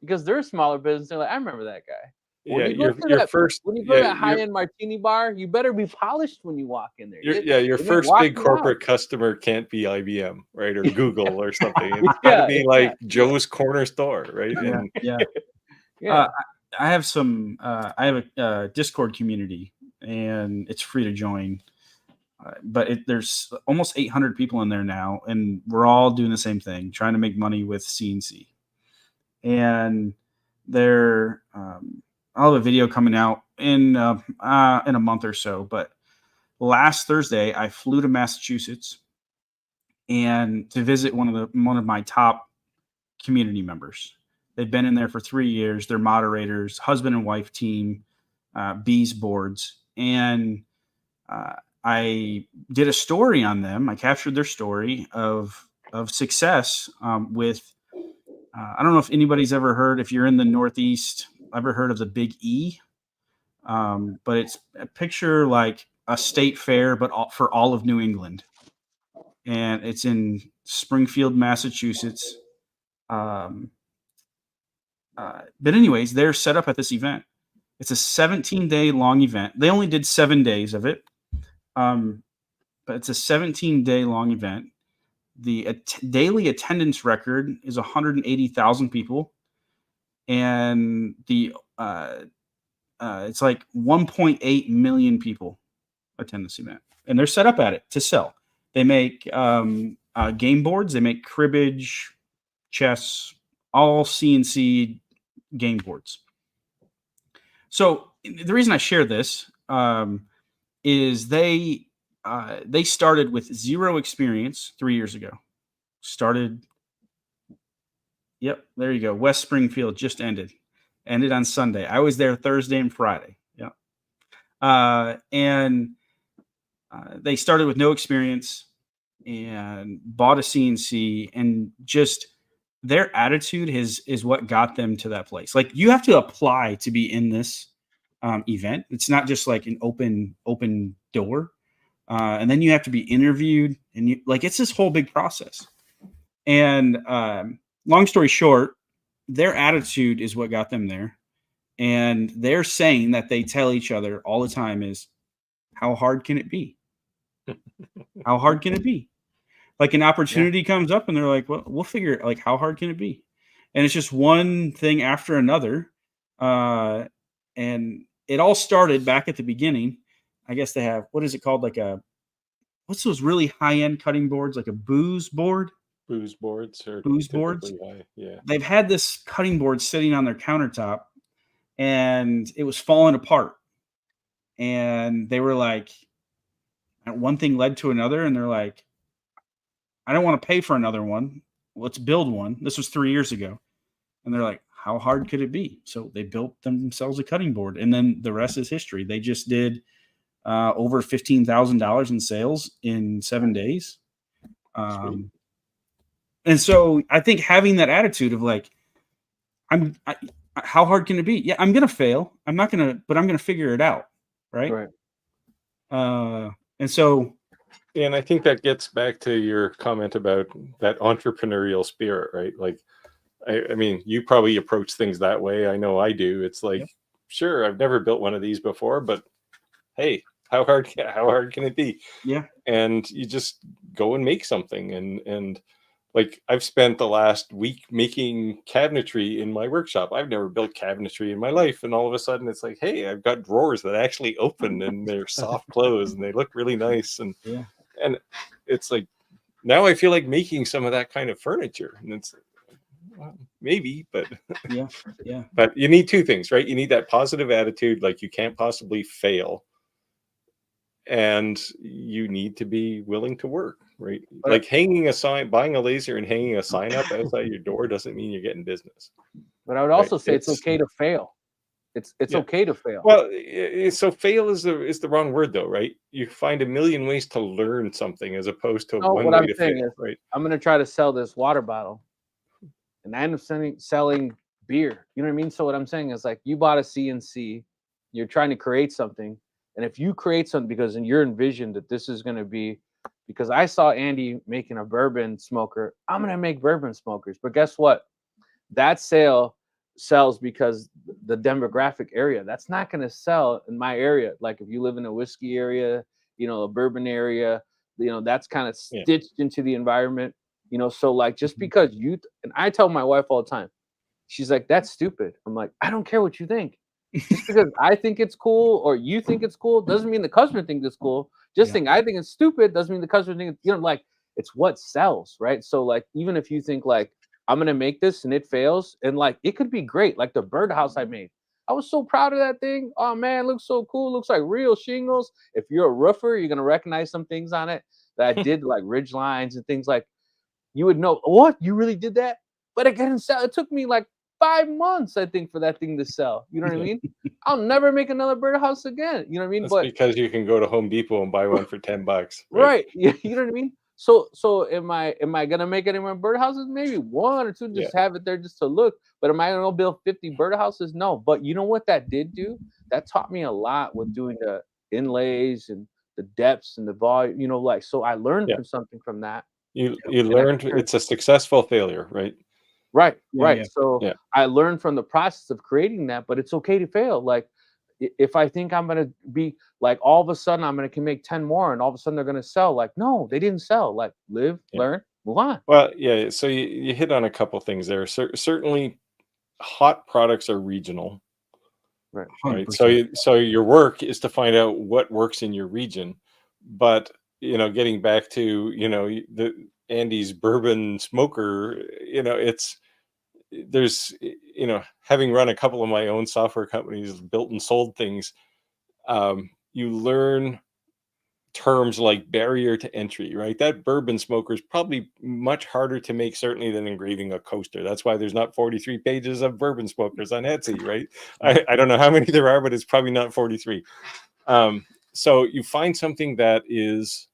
because they're a smaller business. They're like, I remember that guy. When you go to that high-end martini bar, you better be polished when you walk in there. Your first big corporate customer can't be IBM, right, or Google or something. It's got to be like Joe's Corner Store, right? I have a Discord community, and it's free to join. But there's almost 800 people in there now, and we're all doing the same thing, trying to make money with CNC. And I'll have a video coming out in a month or so. But last Thursday, I flew to Massachusetts and to visit one of my top community members. They've been in there for 3 years. They're moderators, husband and wife team, bees boards, and I did a story on them. I captured their story of success with. I don't know if anybody's ever heard, if you're in the Northeast, ever heard of the Big E, but it's a picture like a state fair, but for all of New England, and it's in Springfield, Massachusetts. But anyways, they're set up at this event. It's a 17-day long event. They only did 7 days of it. But it's a 17-day long event. The daily attendance record is 180,000 people, and it's like 1.8 million people attend this event, and they're set up at it to sell. They make game boards, they make cribbage, chess, all CNC game boards. So the reason I share this is they started with 0 experience 3 years ago. Yep, there you go. West Springfield just ended on Sunday. I was there Thursday and Friday. Yeah. And they started with no experience and bought a CNC, and just their attitude is what got them to that place. Like, you have to apply to be in this event. It's not just like an open door. And then you have to be interviewed, and it's this whole big process. And long story short, their attitude is what got them there. And they're saying that they tell each other all the time is, how hard can it be? How hard can it be? Like, an opportunity comes up and they're like, well, we'll figure it. Like, how hard can it be? And it's just one thing after another. And it all started back at the beginning. I guess they have, what is it called? Like what's those really high-end cutting boards? Like a booze board? Booze boards are Booze boards. typically high. Yeah. They've had this cutting board sitting on their countertop, and it was falling apart. And they were like, one thing led to another, and they're like, I don't want to pay for another one. Let's build one. This was 3 years ago. And they're like, how hard could it be? So they built themselves a cutting board, and then the rest is history. They just did over $15,000 in sales in 7 days. And so I think having that attitude of like, how hard can it be? Yeah, I'm going to fail. I'm not going to, but I'm going to figure it out. Right. And so, and I think that gets back to your comment about that entrepreneurial spirit, right? Like, I mean, you probably approach things that way. I know I do. It's like, sure, I've never built one of these before, but hey, how hard can it be? Yeah. And you just go and make something. And like, I've spent the last week making cabinetry in my workshop. I've never built cabinetry in my life. And all of a sudden it's like, hey, I've got drawers that actually open and they're soft close and they look really nice. And it's like, now I feel like making some of that kind of furniture. And it's well, maybe, but but you need two things, right? You need that positive attitude, like you can't possibly fail, and you need to be willing to work, right? Like hanging a sign, buying a laser and hanging a sign up outside your door doesn't mean you're getting business. But I would also say it's okay to fail. It's okay to fail. Well, so fail is the wrong word though, right? You find a million ways to learn something as opposed to one way to fail, right? I'm going to try to sell this water bottle, and I end up selling beer. You know what I mean? So what I'm saying is, like, you bought a CNC, you're trying to create something. And if you create something because you're envisioned that this is going to be, because I saw Andy making a bourbon smoker, I'm going to make bourbon smokers. But guess what? That sale sells because the demographic area, that's not going to sell in my area. Like if you live in a whiskey area, you know, a bourbon area, you know, that's kind of stitched into the environment. You know, so like just because and I tell my wife all the time, she's like, that's stupid. I'm like, I don't care what you think. Just because I think it's cool or you think it's cool doesn't mean the customer thinks it's cool. Just think I think it's stupid doesn't mean the customer thinks, you know, like it's what sells, right? So like even if you think like I'm gonna make this and it fails, and like it could be great, like the birdhouse I made. I was so proud of that thing. Oh man, looks so cool. Looks like real shingles. If you're a roofer, you're gonna recognize some things on it that I did, like ridge lines and things like. You would know, what? You really did that? But it didn't sell. It took me like 5 months, I think, for that thing to sell. You know what I mean? I'll never make another birdhouse again. You know what I mean? That's because you can go to Home Depot and buy one for $10. Right. You know what I mean? So am I gonna make any more birdhouses? Maybe one or two, just have it there just to look. But am I gonna build 50 birdhouses? No. But you know what that did do? That taught me a lot with doing the inlays and the depths and the volume. You know, like so I learned something from that. You learned it's a successful failure, right? Right. So I learned from the process of creating that, but it's okay to fail. Like if I think I'm going to be like, all of a sudden I'm going to make 10 more and all of a sudden they're going to sell, like, no, they didn't sell. Like live, learn, move on. Well, so you hit on a couple things there. Certainly hot products are regional. Right. So your work is to find out what works in your region. But you know, getting back to, you know, Andy's bourbon smoker, you know, there's, you know, having run a couple of my own software companies, built and sold things, you learn terms like barrier to entry, right? That bourbon smoker is probably much harder to make, certainly, than engraving a coaster. That's why there's not 43 pages of bourbon smokers on Etsy, right? I don't know how many there are, but it's probably not 43. So you find something that is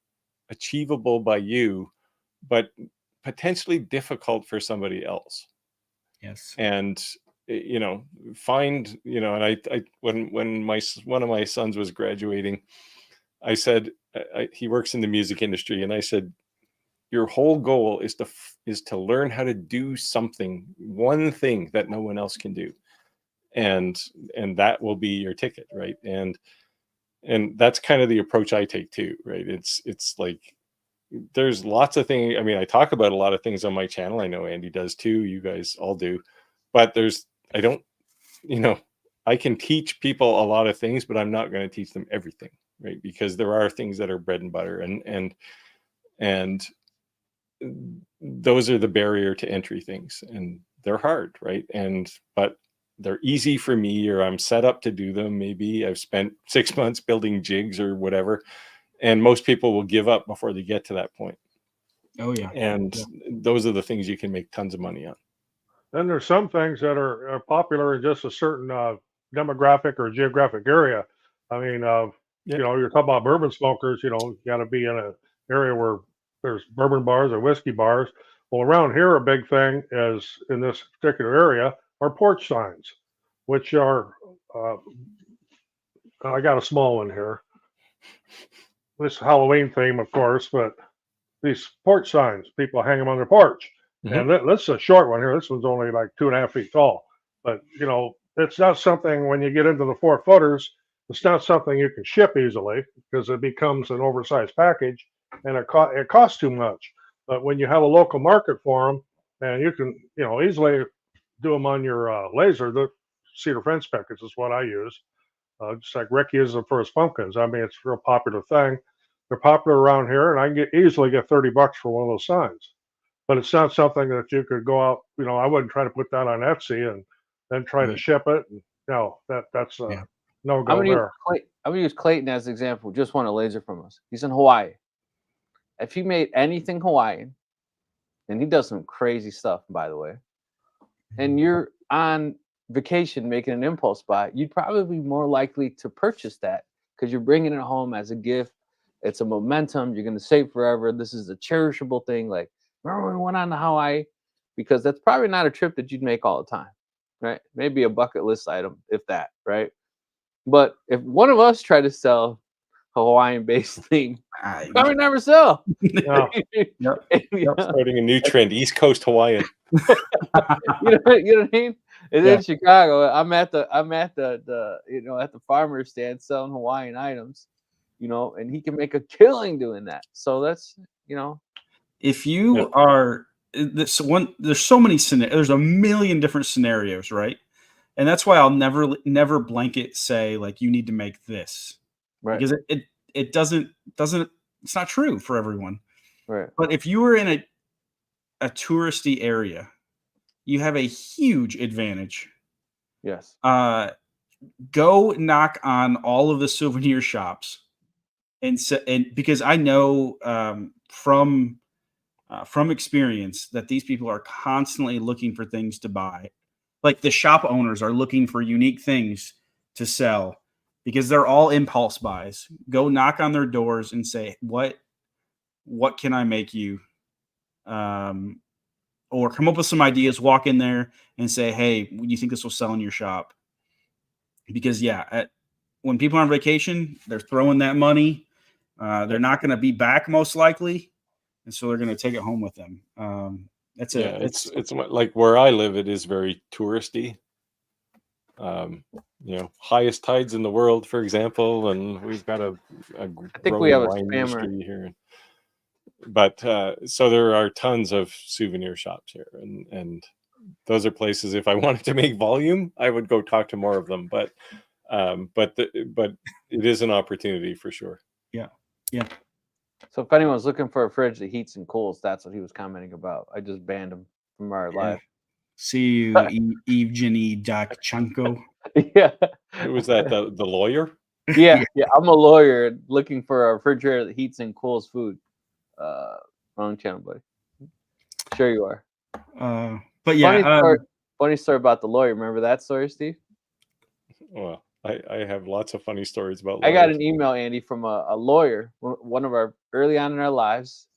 achievable by you, but potentially difficult for somebody else. Yes. And you know, find, you know, and I when one of my sons was graduating, I said, he works in the music industry, and I said, your whole goal is to learn how to do something, one thing that no one else can do, and that will be your ticket, right? And that's kind of the approach I take too, right? It's like there's lots of things. I mean, I talk about a lot of things on my channel. I know Andy does too. You guys all do. But I don't, you know, I can teach people a lot of things, but I'm not going to teach them everything, right? Because there are things that are bread and butter, and those are the barrier to entry things, and they're hard, right? But they're easy for me, or I'm set up to do them. Maybe I've spent 6 months building jigs or whatever, and most people will give up before they get to that point. Oh yeah. And those are the things you can make tons of money on. Then there's some things that are popular in just a certain demographic or geographic area. I mean, you know, you're talking about bourbon smokers. You know, you got to be in an area where there's bourbon bars or whiskey bars. Well, around here, a big thing is in this particular area are porch signs, which are. I got a small one here. This Halloween theme, of course, but these porch signs, people hang them on their porch. And this is a short one here. This one's only like 2.5 feet tall. But, you know, it's not something when you get into the 4 footers, it's not something you can ship easily because it becomes an oversized package and it costs too much. But when you have a local market for them and you can, you know, easily do them on your laser, the cedar fence pickets is what I use. Just like Rick uses them for his pumpkins. I mean, it's a real popular thing. They're popular around here, and I can easily get $30 for one of those signs. But it's not something that you could go out. You know, I wouldn't try to put that on Etsy and then try to ship it. And, no, that's no go there. I'm gonna use Clayton as an example. Just want a laser from us. He's in Hawaii. If he made anything Hawaiian, and he does some crazy stuff, by the way, and you're on vacation making an impulse buy, you'd probably be more likely to purchase that because you're bringing it home as a gift. It's a momentum. You're going to save forever. This is a cherishable thing. Like, remember when we went on to Hawaii? Because that's probably not a trip that you'd make all the time, right? Maybe a bucket list item, if that, right? But if one of us tried to sell a Hawaiian-based thing, probably never sell. Starting a new trend, East Coast Hawaiian. you know what I mean? It's in Chicago. I'm at the you know, at the farmer's stand selling Hawaiian items, you know, and he can make a killing doing that. So that's, you know, if you are there's so many scenarios, there's a million different scenarios, right? And that's why I'll never blanket say like you need to make this, right? Because it doesn't it's not true for everyone, right? But if you were in a touristy area, you have a huge advantage. Yes. Go knock on all of the souvenir shops, and because I know from experience that these people are constantly looking for things to buy. Like the shop owners are looking for unique things to sell because they're all impulse buys. Go knock on their doors and say, what can I make you? Or come up with some ideas, walk in there and say, hey, do you think this will sell in your shop? Because when people are on vacation, they're throwing that money. They're not going to be back most likely. And so they're going to take it home with them. It's like where I live, it is very touristy. You know, highest tides in the world, for example. And we've got I think we have a wine spammer industry here. But so there are tons of souvenir shops here, and those are places. If I wanted to make volume, I would go talk to more of them. But it is an opportunity for sure. Yeah. So if anyone's looking for a fridge that heats and cools, that's what he was commenting about. I just banned him from our live. See you, Evgeny Dakchenko. Yeah. Who was that? The lawyer? Yeah. I'm a lawyer looking for a refrigerator that heats and cools food. Wrong channel, buddy. Sure you are. But yeah, funny story about the lawyer. Remember that story, Steve? Well, I have lots of funny stories about lawyers. I got an email, Andy, from a lawyer, one of our early on in our lives,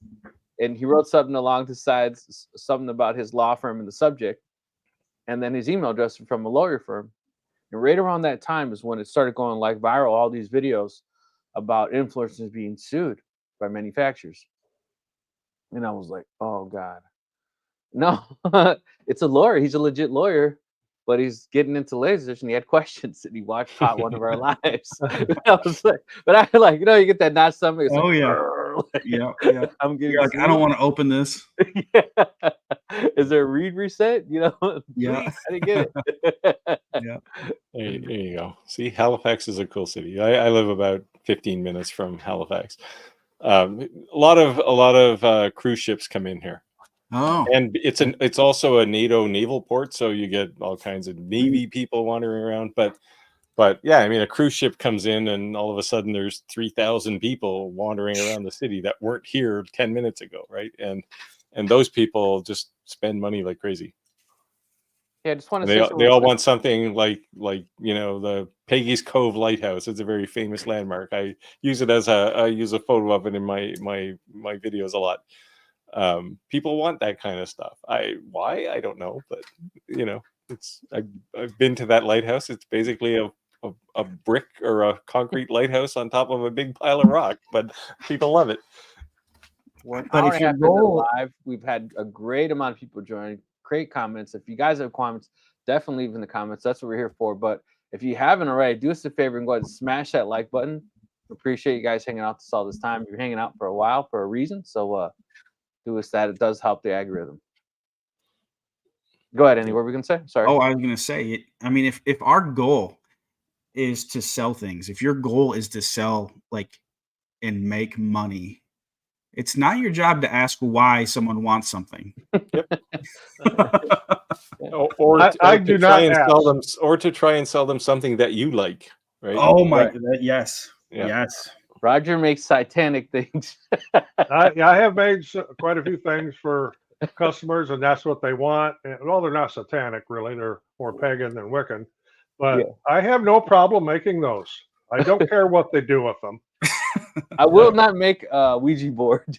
and he wrote something along the sides, something about his law firm and the subject, and then his email address from a lawyer firm. And right around that time is when it started going like viral, all these videos about influencers being sued by manufacturers. And I was like, oh God. No, it's a lawyer. He's a legit lawyer, but he's getting into lasers and he had questions and he caught one of our lives. I was like, but I like, you know, you get that not something. Oh, like, yeah. Yeah. I'm getting like, I don't want to open this. Is there a read reset? You know, yeah. I didn't get it. Yeah. There you go. See, Halifax is a cool city. I live about 15 minutes from Halifax. A lot of cruise ships come in here. Oh, And it's also a NATO naval port, so you get all kinds of Navy people wandering around. But yeah, I mean, a cruise ship comes in, and all of a sudden there's 3,000 people wandering around the city that weren't here 10 minutes ago, right? And those people just spend money like crazy. Yeah, I just want to And say they something. all want something like the Peggy's Cove Lighthouse. It's a very famous landmark. I use a photo of it in my videos a lot. People want that kind of stuff. Why I don't know, but I've been to that lighthouse. It's basically a brick or a concrete lighthouse on top of a big pile of rock, but people love it. We're an But hour if and a your half into the goal- live. We've had a great amount of people join. Great comments. If you guys have comments, definitely leave in the comments. That's what we're here for. But if you haven't already, do us a favor and go ahead and smash that like button. Appreciate you guys hanging out this all this time. You're hanging out for a while for a reason. So do us that. It does help the algorithm. Go ahead, Andy. What were we gonna say? Sorry. Oh, I was gonna say it. I mean, if our goal is to sell things, if your goal is to sell and make money, it's not your job to ask why someone wants something. I do not to try and sell them something that you like, right? Oh my, Right. yes, Yeah. yes. Roger makes Titanic things. I have made quite a few things for customers, and that's what they want. And, well, they're not satanic, really. They're more pagan than Wiccan. But Yeah. I have no problem making those. I don't care what they do with them. I will not make a Ouija board.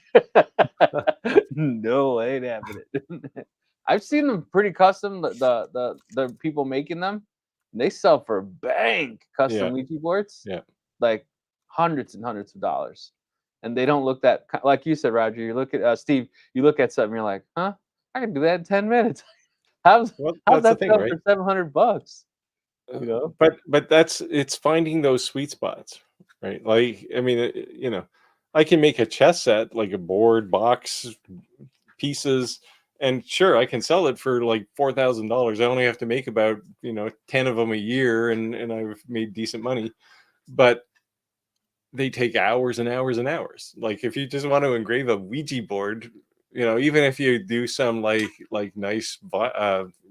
No, I ain't having it. I've seen them pretty custom. The people making them, they sell for bank custom Ouija boards. Yeah, like hundreds and hundreds of dollars, and they don't look that like you said, Roger. You look at Steve. You look at something, you're like, huh? I can do that in 10 minutes. How's that's that the thing, sell right? for $700? You know, but it's finding those sweet spots, right? Like, I mean, I can make a chess set, like a board, box, pieces, and sure, I can sell it for like $4,000. I only have to make about 10 of them a year, and I've made decent money. But they take hours and hours and hours. Like, if you just want to engrave a Ouija board, even if you do some like nice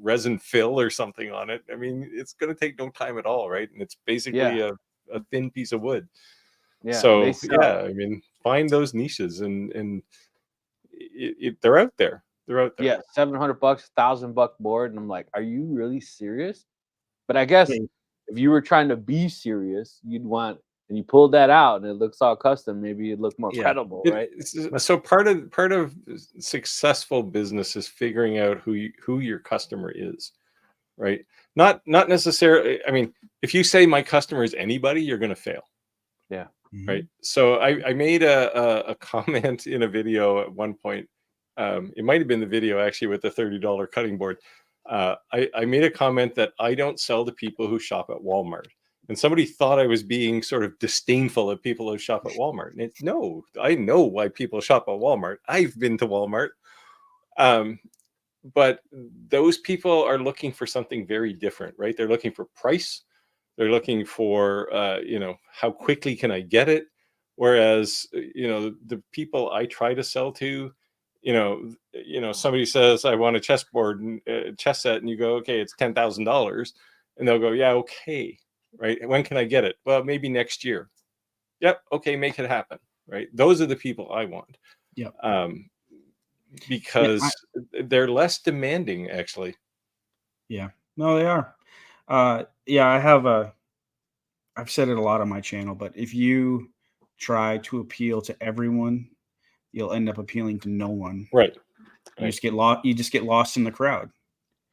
resin fill or something on it, I mean, it's going to take no time at all, right? And it's basically a thin piece of wood. yeah. So yeah, I mean, find those niches, and they're out there. They're out there. Yeah, $700, $1,000 board, and I'm like, are you really serious? But I guess if you were trying to be serious, you'd want, and you pulled that out, and it looks all custom. Maybe it'd look more credible, right? So part of successful business is figuring out who your customer is, right? Not necessarily. I mean, if you say my customer is anybody, you're going to fail. Yeah. Right. So I made a comment in a video at one point. It might have been the video actually with the $30 cutting board. I made a comment that I don't sell to people who shop at Walmart. And somebody thought I was being sort of disdainful of people who shop at Walmart. And no, I know why people shop at Walmart. I've been to Walmart. But those people are looking for something very different, right? They're looking for price. They're looking for, how quickly can I get it? Whereas, the people I try to sell to, somebody says, I want a chessboard and chess set, and you go, okay, it's $10,000. And they'll go, yeah, okay. Right. When can I get it? Well, maybe next year. Yep. Okay. Make it happen. Right. Those are the people I want. Yep. Because they're less demanding, actually. Yeah. No, they are. I've said it a lot on my channel, but if you try to appeal to everyone, you'll end up appealing to no one. Right. You just get lost. You just get lost in the crowd.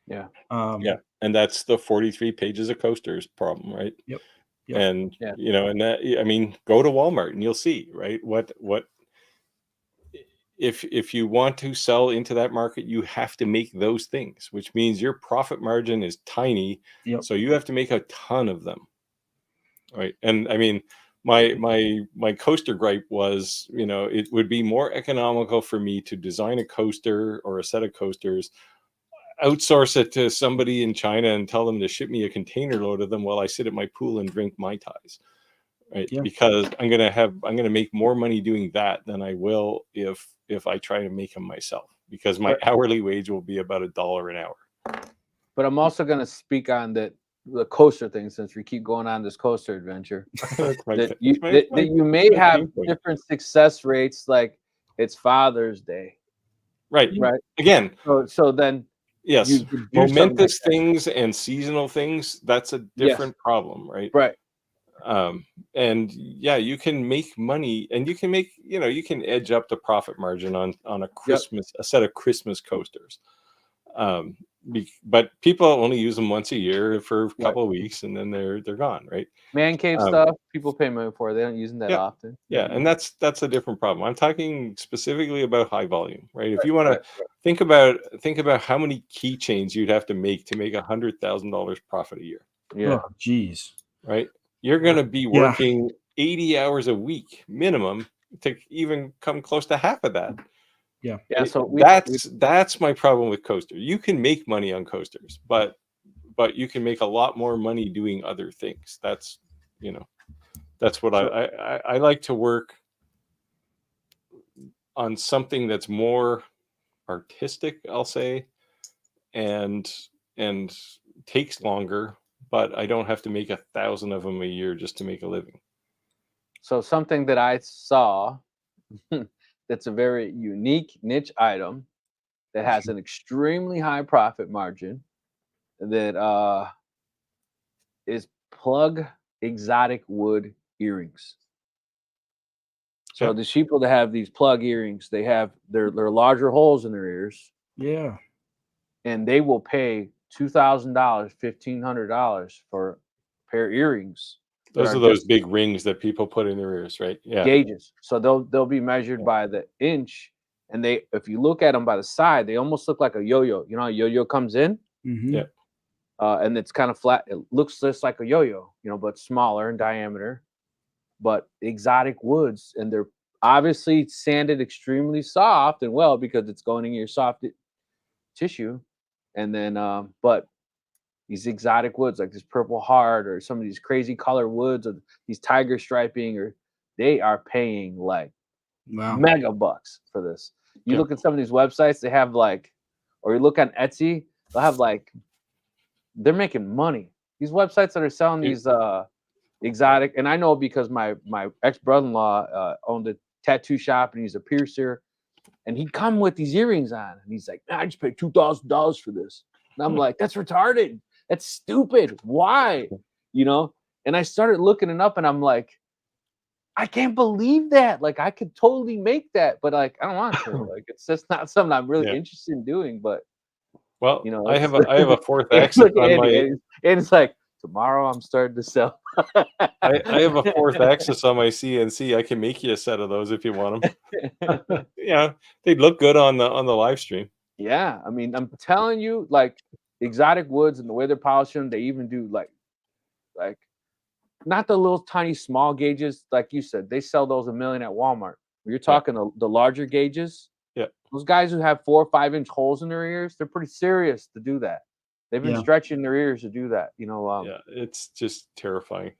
Yeah. Yeah. And that's the 43 pages of coasters problem, right? Yep. And and that, I mean, go to Walmart and you'll see, right? What if you want to sell into that market, you have to make those things, which means your profit margin is tiny. Yep. So you have to make a ton of them. Right. And I mean, my coaster gripe was, it would be more economical for me to design a coaster or a set of coasters, outsource it to somebody in China and tell them to ship me a container load of them while I sit at my pool and drink Mai Tais. right? Yeah. Because I'm gonna make more money doing that than I will if I try to make them myself, because my hourly wage will be about $1 an hour. But I'm also going to speak on the coaster thing, since we keep going on this coaster adventure. That's my that thing. you may my have pain point. different success rates, like it's Father's Day, Right. right? Again, So then yes, you could do something momentous like that. things and seasonal things, that's a different problem, right? Right. And yeah, you can make money, and you can make, you can edge up the profit margin on a set of Christmas coasters. But people only use them once a year for a couple of weeks, and then they're gone, right? Man cave stuff, people pay money for. They don't use them that Yeah. often. Yeah, and that's a different problem. I'm talking specifically about high volume, right? If you want right. to think about how many keychains you'd have to make $100,000 profit a year. Yeah. Oh, geez. Right? You're going to be working 80 hours a week minimum to even come close to half of that. Yeah. Yeah. So that's my problem with coasters. You can make money on coasters, but you can make a lot more money doing other things. That's what I like to work on, something that's more artistic, I'll say, and takes longer, but I don't have to make 1,000 of them a year just to make a living. So something that I saw that's a very unique niche item that has an extremely high profit margin, that is plug exotic wood earrings. So these people that have these plug earrings, they have their larger holes in their ears. Yeah. And they will pay $2,000, $1,500 for a pair of earrings. Those are those big rings that people put in their ears, right? Yeah. Gauges. So they'll be measured by the inch, and if you look at them by the side, they almost look like a yo-yo. You know how a yo-yo comes in? Mm-hmm. Yeah. And it's kind of flat. It looks just like a yo-yo, but smaller in diameter. But exotic woods, and they're obviously sanded extremely soft and well, because it's going in your soft tissue. And then but these exotic woods, like this Purple Heart or some of these crazy color woods, or these tiger striping, or they are paying like mega bucks for this. You look at some of these websites, they have like, or you look on Etsy, they'll have like, they're making money. These websites that are selling these exotic, and I know because my ex-brother-in-law owned a tattoo shop, and he's a piercer, and he'd come with these earrings on, and he's like, I just paid $2,000 for this. And I'm like, that's retarded. That's stupid. Why? And I started looking it up, and I'm like, I can't believe that. Like, I could totally make that, but like, I don't want to. Like, it's just not something I'm really interested in doing. But I have a fourth axis on my, and it's like, tomorrow I'm starting to sell. I have a fourth axis on my CNC. I can make you a set of those if you want them. Yeah, they'd look good on the live stream. Yeah, I mean, I'm telling you, like exotic woods and the way they're polishing them, they even do like not the little tiny small gauges, like you said. They sell those $1 million at Walmart. You're talking the larger gauges. Yeah, those guys who have 4 or 5 inch holes in their ears, they're pretty serious to do that. They've been stretching their ears to do that. Yeah, it's just terrifying.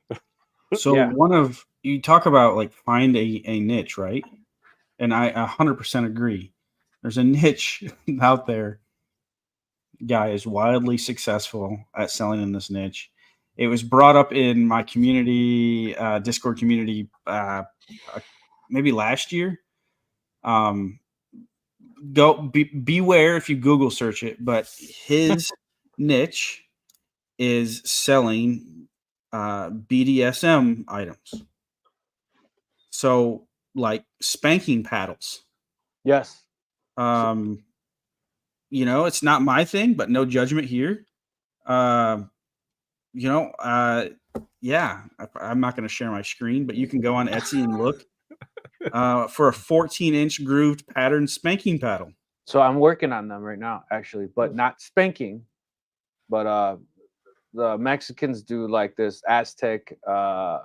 So you talk about like find a niche, right? And I 100% agree. There's a niche out there. Guy is wildly successful at selling in this niche. It was brought up in my community, Discord community, maybe last year. Beware if you Google search it, but his niche is selling BDSM items. So like spanking paddles. Yes. It's not my thing, but no judgment here. I'm not going to share my screen, but you can go on Etsy and look for a 14-inch grooved pattern spanking paddle. So I'm working on them right now, actually, but not spanking. But the Mexicans do like this Aztec. What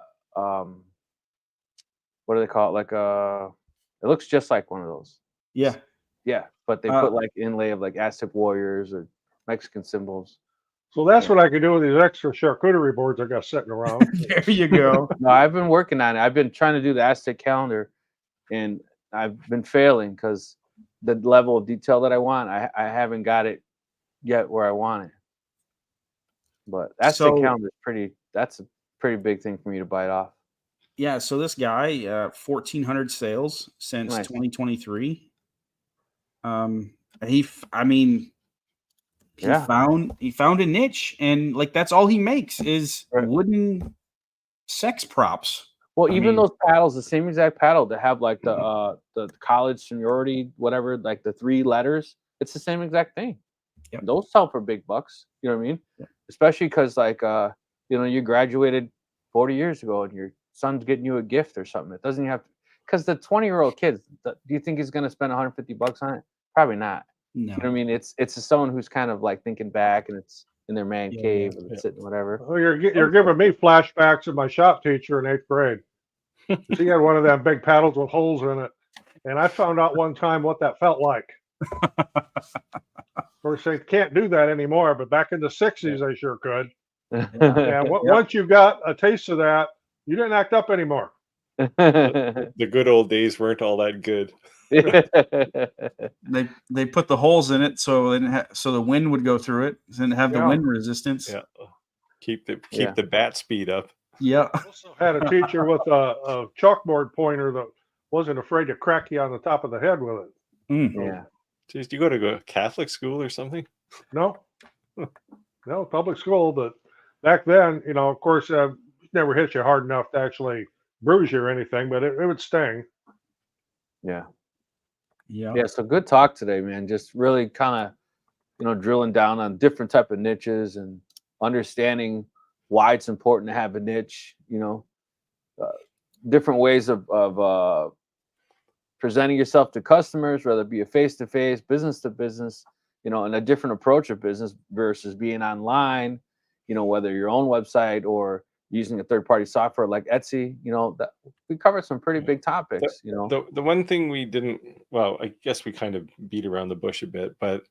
do they call it? Like it looks just like one of those. Yeah. Yeah, but they put like inlay of like Aztec warriors or Mexican symbols. So that's what I could do with these extra charcuterie boards I got sitting around. There you go. No, I've been working on it. I've been trying to do the Aztec calendar, and I've been failing because the level of detail that I want, I haven't got it yet where I want it. But Aztec calendar is pretty. That's a pretty big thing for me to bite off. Yeah. So this guy, 1,400 sales since Nice. 2023. He found a niche, and like that's all he makes is wooden sex props. Well, even those paddles, the same exact paddle that have like the college seniority, whatever, like the 3 letters, it's the same exact thing. Yep. Those sell for big bucks. You know what I mean? Yep. Especially because like you graduated 40 years ago and your son's getting you a gift or something. It doesn't have to, because the 20-year-old kid, do you think he's gonna spend 150 bucks on it? Probably not. No. You know what I mean? It's someone who's kind of like thinking back and it's in their man cave and it's sitting whatever. Well, you're giving me flashbacks of my shop teacher in 8th grade. She had one of them big paddles with holes in it, and I found out one time what that felt like. Of course, they can't do that anymore, but back in the 60s, they sure could. And once you got a taste of that, you didn't act up anymore. The good old days weren't all that good. They put the holes in it so the wind would go through it, and have the wind resistance. Yeah, keep the bat speed up. Yeah. I also had a teacher with a chalkboard pointer that wasn't afraid to crack you on the top of the head with it. Mm. Yeah. Jeez, do you go to a Catholic school or something? No, public school. But back then, of course, it never hit you hard enough to actually bruise you or anything, but it would sting. Yeah. Yeah. Yeah. So good talk today, man. Just really kind of, drilling down on different type of niches and understanding why it's important to have a niche, different ways of presenting yourself to customers, whether it be a face-to-face, business to business, and a different approach of business versus being online, whether your own website or using a third-party software like Etsy, that we covered some pretty big topics, The one thing we didn't, well, I guess we kind of beat around the bush a bit, but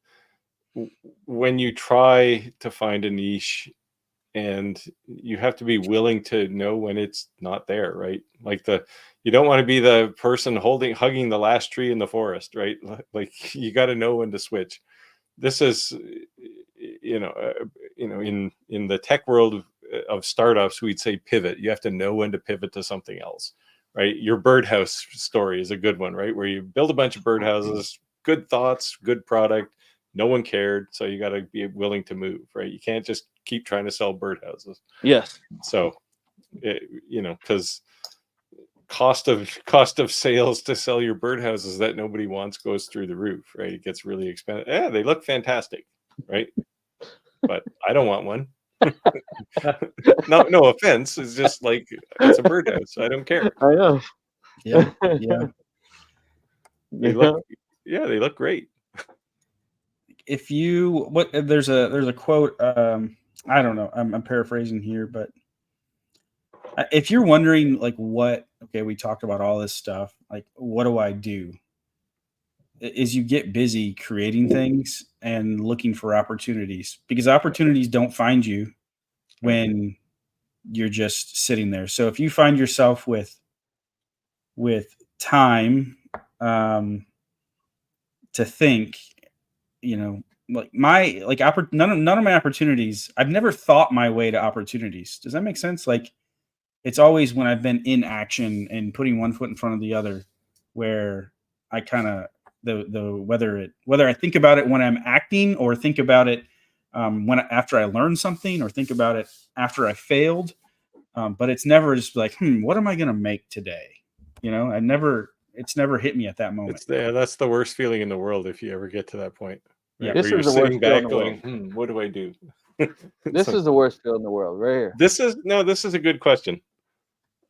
when you try to find a niche, and you have to be willing to know when it's not there, right? Like you don't want to be the person hugging the last tree in the forest, right? Like you got to know when to switch. This is, in the tech world of startups, we'd say pivot. You have to know when to pivot to something else, right? Your birdhouse story is a good one, right? Where you build a bunch of birdhouses, good thoughts, good product. No one cared, so you got to be willing to move, right? You can't just keep trying to sell birdhouses. Yes. So, because cost of sales to sell your birdhouses that nobody wants goes through the roof, right? It gets really expensive. Yeah, they look fantastic, right? But I don't want one. No offense. It's just like it's a birdhouse. I don't care. I know. Yeah. Yeah. They look great. If there's a quote, I don't know, I'm paraphrasing here, but if you're wondering like we talked about all this stuff, like what do I do? Is you get busy creating things and looking for opportunities, because opportunities don't find you when you're just sitting there. So if you find yourself with time to think, none of my opportunities, I've never thought my way to opportunities. Does that make sense? Like it's always when I've been in action and putting one foot in front of the other, where I kind of whether I think about it when I'm acting, or think about it after I learned something, or think about it after I failed. But it's never just like, what am I going to make today? It's never hit me at that moment. That's the worst feeling in the world if you ever get to that point. Right? Yeah, this where is you're the worst sitting back going, what do I do? This is the worst feeling in the world, right here. This is a good question.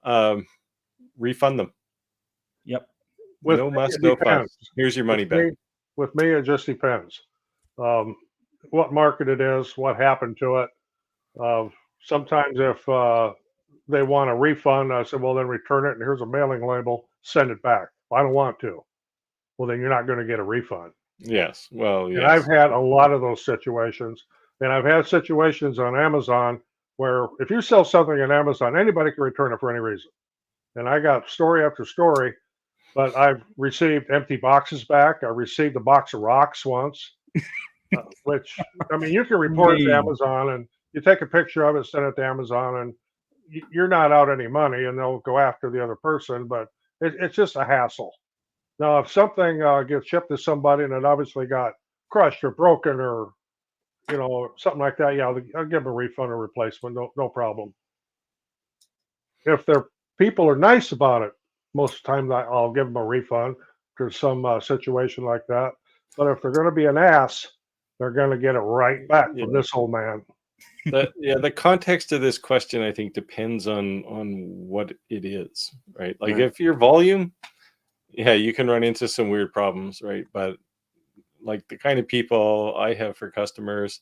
Refund them. Yep. No muss, no fuss. Here's your money back. With me, it just depends. What market it is, what happened to it. Sometimes if they want a refund, I said, well, then return it, and here's a mailing label, send it back. Well, I don't want to. Well, then you're not going to get a refund. Yes. Well, yes. And I've had a lot of those situations. And I've had situations on Amazon where if you sell something on Amazon, anybody can return it for any reason. And I got story after story, but I've received empty boxes back. I received a box of rocks once, which, I mean, you can report it to Amazon and you take a picture of it, send it to Amazon, and you're not out any money, and they'll go after the other person, but it's just a hassle. Now, if something gets shipped to somebody and it obviously got crushed or broken or, you know, something like that, yeah, I'll give them a refund or replacement, no problem. If their people are nice about it, most of the time I'll give them a refund for some situation like that. But if they're going to be an ass, they're going to get it right back from this old man. The context of this question, I think, depends on what it is, right? Like if your volume, yeah, you can run into some weird problems, right? But like the kind of people I have for customers,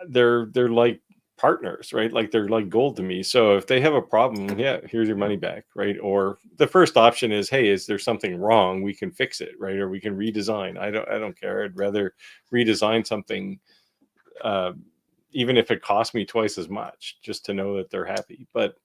they're like partners, right? Like they're like gold to me. So if they have a problem, yeah, here's your money back, right? Or the first option is, hey, is there something wrong? We can fix it, right? Or we can redesign. I don't care. I'd rather redesign something, even if it costs me twice as much, just to know that they're happy. But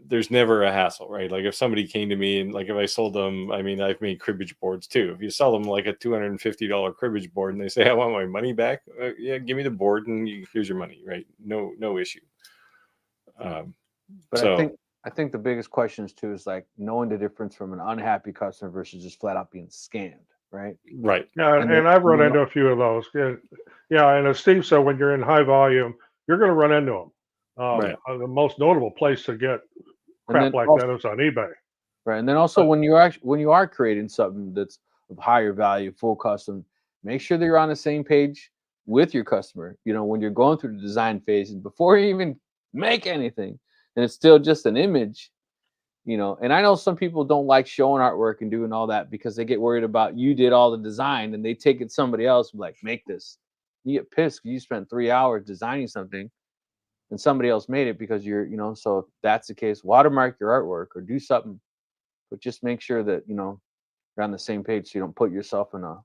there's never a hassle, right? Like if somebody came to me and like if I sold them, I mean, I've made cribbage boards too. If you sell them like a $250 cribbage board and they say, I want my money back, yeah, give me the board and here's your money, right? No issue. But so I think the biggest questions too is like knowing the difference from an unhappy customer versus just flat out being scammed, right? Right. Yeah, and I've run into a few of those. Yeah, and as Steve said, when you're in high volume, you're going to run into them. Right. The most notable place to get crap like that is on eBay. Right, and then also when you are creating something that's of higher value, full custom, make sure that you're on the same page with your customer. You know, when you're going through the design phase and before you even make anything, and it's still just an image. You know, and I know some people don't like showing artwork and doing all that because they get worried about you did all the design and they take it to somebody else like make this. You get pissed because you spent 3 hours designing something and somebody else made it because you're, you know, so if that's the case, watermark your artwork or do something, but just make sure that, you know, you're on the same page so you don't put yourself in a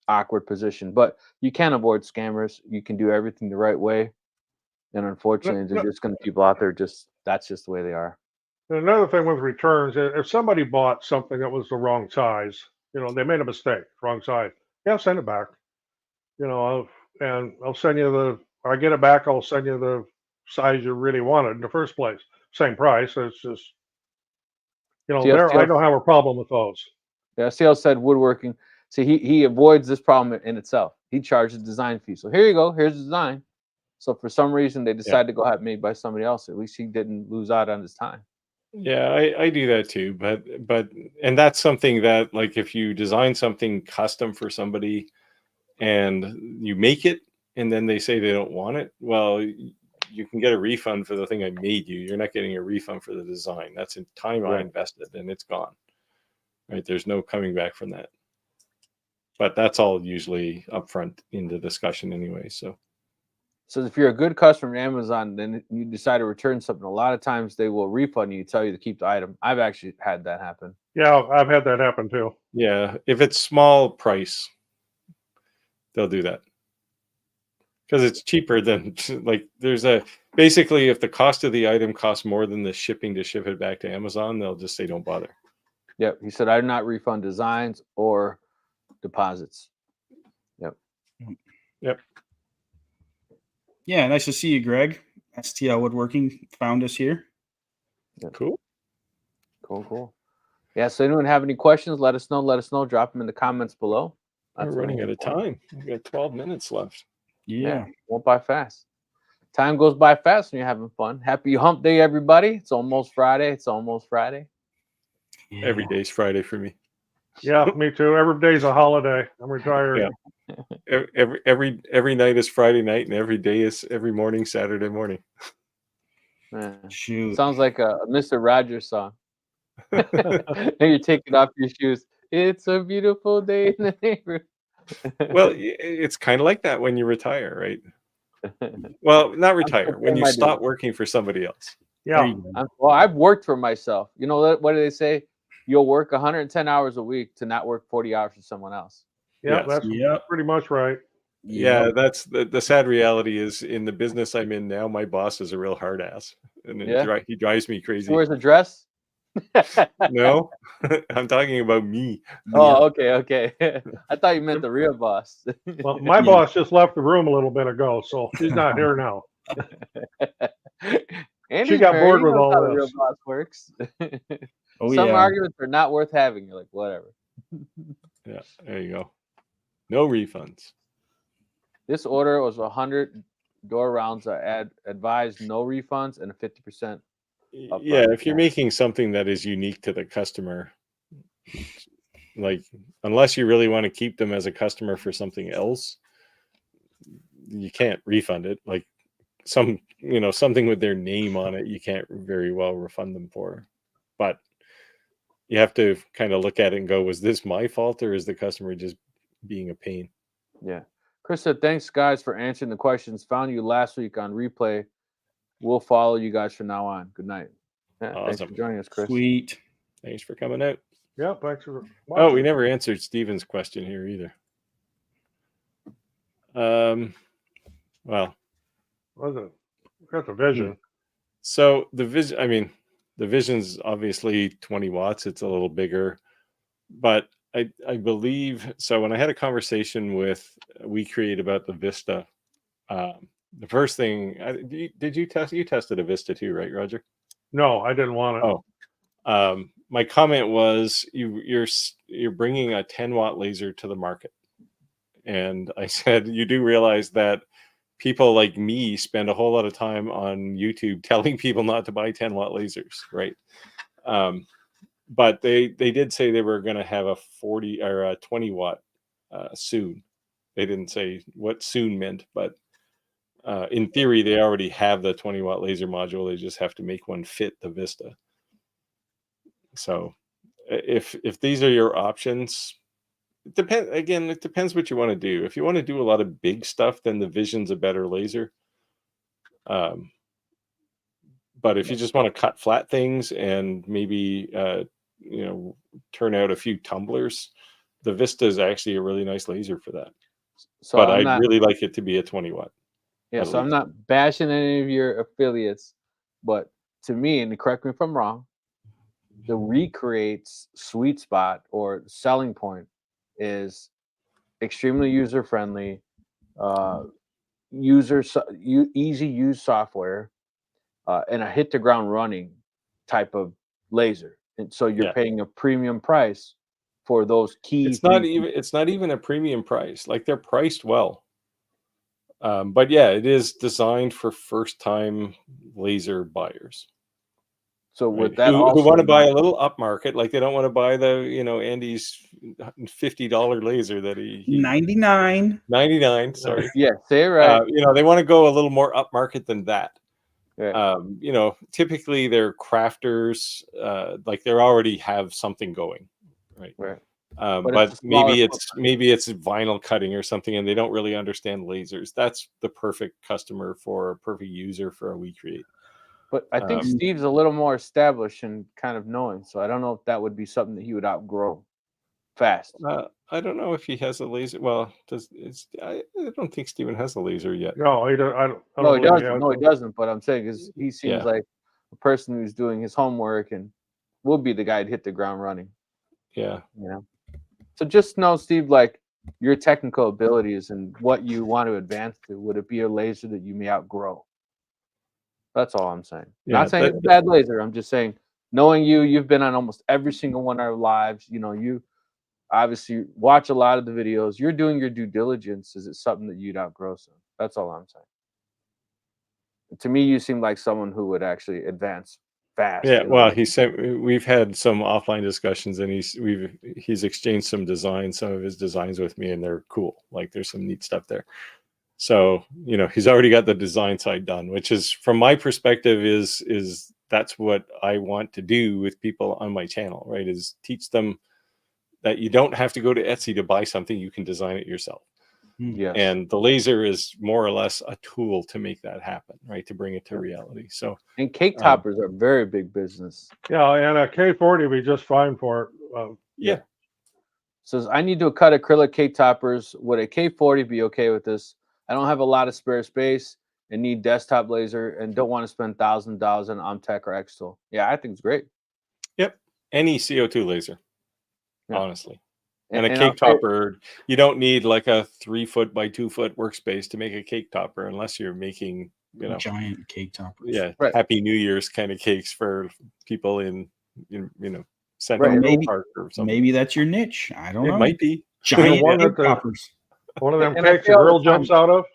awkward position. But you can avoid scammers. You can do everything the right way. And unfortunately, there's just going to be people out there that's just the way they are. Another thing with returns, if somebody bought something that was the wrong size, you know, they made a mistake, wrong size, yeah, send it back. You know, I'll send you I get it back, I'll send you the size you really wanted in the first place. Same price. It's just, you know, I don't have a problem with those. Yeah, CL said woodworking. See, he avoids this problem in itself. He charges design fee. So here you go, here's the design. So for some reason they decided to go have it made by somebody else. At least he didn't lose out on his time. Yeah, I do that too, but and that's something that like if you design something custom for somebody and you make it and then they say they don't want it, well, you can get a refund for the thing I made you. You're not getting a refund for the design. That's time I invested and it's gone. Right? There's no coming back from that. But that's all usually upfront in the discussion anyway. So if you're a good customer at Amazon, then you decide to return something, a lot of times they will refund you, tell you to keep the item. I've actually had that happen. Yeah, I've had that happen too. Yeah, if it's small price, they'll do that. Because it's cheaper than, like, basically, if the cost of the item costs more than the shipping to ship it back to Amazon, they'll just say don't bother. Yep, he said I do not refund designs or deposits. Yep. Yeah, nice to see you, Greg. STL Woodworking found us here. Yep. Cool. Yeah, so anyone have any questions, let us know. Drop them in the comments below. We're running out of time. We've got 12 minutes left. Yeah. Won't by fast. Time goes by fast when you're having fun. Happy hump day, everybody. It's almost Friday. Yeah. Every day's Friday for me. Yeah, me too. Every day's a holiday. I'm retired. Yeah. Every night is Friday night, and every morning Saturday morning. Shoot. Sounds like a Mr. Rogers song. And you're taking off your shoes. It's a beautiful day in the neighborhood. Well, it's kind of like that when you retire, right? Well, not retire, when you stop working for somebody else. Yeah. Well, I've worked for myself. You know, what do they say? You'll work 110 hours a week to not work 40 hours for someone else. Yeah, that's pretty much right. Yeah, that's the sad reality is in the business I'm in now, my boss is a real hard ass, and he drives me He crazy. wears a dress. No, I'm talking about me. Oh, okay. I thought you meant the real boss. Well, my boss just left the room a little bit ago, so she's not here now. Andy's got married, bored he with knows all how the real this. boss works. Oh, Some yeah. arguments are not worth having. You're like, whatever. Yeah, there you go. No refunds. This order was 100 door rounds. I advised no refunds and a 50%. Yeah, if you're making something that is unique to the customer, like unless you really want to keep them as a customer for something else, you can't refund it. Like something with their name on it, you can't very well refund them for. But you have to kind of look at it and go, was this my fault or is the customer just being a pain? Yeah. Chris said, thanks, guys, for answering the questions. Found you last week on replay. We'll follow you guys from now on. Good night. Yeah, thanks for Awesome. joining us, Chris. Sweet. Thanks for coming out. Yeah, thanks for Oh, we watching. never answered Steven's question here either. Well, Was it? Got the vision. so the vision's obviously 20 watts. It's a little bigger, but I believe so. When I had a conversation with WeCreate about the Vista, the first thing did you tested a Vista too, right, Roger? No, I didn't want it. Oh, my comment was you're bringing a 10-watt laser to the market, and I said you do realize that people like me spend a whole lot of time on YouTube telling people not to buy 10-watt lasers, right? But they did say they were going to have a 40 or a 20-watt soon. They didn't say what soon meant, but in theory, they already have the 20-watt laser module. They just have to make one fit the Vista. So if these are your options, it depends what you want to do. If you want to do a lot of big stuff, then the Vision's a better laser. But if you just want to cut flat things and maybe turn out a few tumblers, the Vista is actually a really nice laser for that. So but I'd really like it to be a 20-watt. Yeah, so I'm not bashing any of your affiliates, but to me, and correct me if I'm wrong, the Recreate's sweet spot or selling point is extremely user friendly, easy use software, and a hit the ground running type of laser. And so you're paying a premium price for those key. It's not even a premium price. Like they're priced well. But yeah, it is designed for first-time laser buyers. So with that, who want to buy a little upmarket, like they don't want to buy the Andy's $50 laser that he 99. Sorry, yeah, say it right. They want to go a little more upmarket than that. Yeah. Typically they're crafters, like they already have something going, right? Right. But maybe it's vinyl cutting or something, and they don't really understand lasers. That's the perfect customer for a perfect user for a WeCreate. But I think Steve's a little more established and kind of knowing, so I don't know if that would be something that he would outgrow fast. I don't know if he has a laser. Well, I don't think Steven has a laser yet. No, he doesn't. No, he doesn't. No, he doesn't. But I'm saying is he seems like a person who's doing his homework and will be the guy to hit the ground running. Yeah. So just know, Steve, like your technical abilities and what you want to advance to. Would it be a laser that you may outgrow? That's all I'm saying. Not saying it's a bad laser. I'm just saying, knowing you've been on almost every single one of our lives. You obviously watch a lot of the videos. You're doing your due diligence. Is it something that you'd outgrow? So that's all I'm saying. To me, you seem like someone who would actually advance fast. Yeah, well, we've had some offline discussions, and he's exchanged some of his designs with me, and they're cool. Like there's some neat stuff there. So he's already got the design side done, which is, from my perspective, is that's what I want to do with people on my channel, right? Is teach them that you don't have to go to Etsy to buy something; you can design it yourself. Yes. And the laser is more or less a tool to make that happen, right? To bring it to reality. So, and cake toppers are very big business. Yeah, and a K40 would be just fine for it. Yeah. Says, I need to cut acrylic cake toppers. Would a K40 be okay with this? I don't have a lot of spare space and need desktop laser and don't want to spend $1,000 on Omtech or X-Tool. Yeah, I think it's great. Yep. Any CO2 laser, Yeah. honestly. And a I'll cake tell you- topper, you don't need like a 3 foot by 2 foot workspace to make a cake topper unless you're making, you know, Giant cake toppers. yeah, Right. Happy New Year's kind of cakes for people in you know, Right, Central maybe- Park or something. Maybe that's your niche. I don't It know. might be. Giant one cake that the- toppers. One of them And I cakes say the all the girl jumps out of.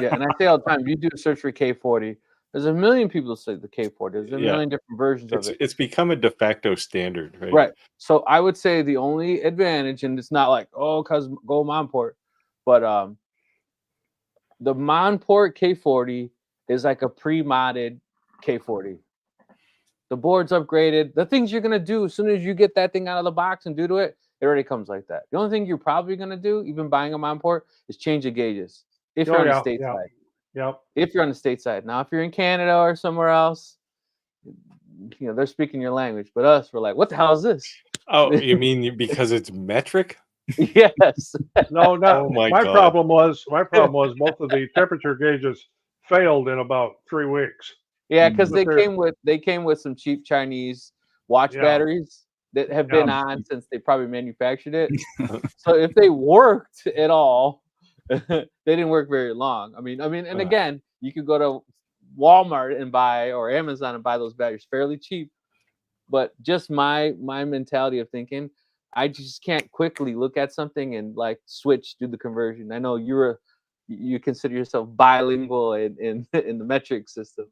Yeah, and I say all the time, you do a search for K40. There's a million people that say the K40. There's a Yeah. million different versions of it. It's become a de facto standard, right? Right. So I would say the only advantage, and it's not like, oh, because go Monport, but the Monport K40 is like a pre-modded K40. The board's upgraded. The things you're gonna do as soon as you get that thing out of the box and do to it, it already comes like that. The only thing you're probably gonna do, even buying a Monport, is change the gauges. If Oh, you're on yeah, the state yeah. side. Yep. If you're on the state side. Now, if you're in Canada or somewhere else, you know, they're speaking your language. But us, we're like, what the hell is this? Oh, you mean because it's metric? Yes. No, not. Oh my my God. problem was both of the temperature gauges failed in about 3 weeks. Yeah, because But they came with some cheap Chinese watch Yeah. batteries that have been Yeah. on since they probably manufactured it. So if they worked at all, they didn't work very long. I mean, and again, you could go to Walmart and buy or Amazon and buy those batteries fairly cheap. But just my mentality of thinking, I just can't quickly look at something and like switch, do the conversion. I know you consider yourself bilingual in the metric system.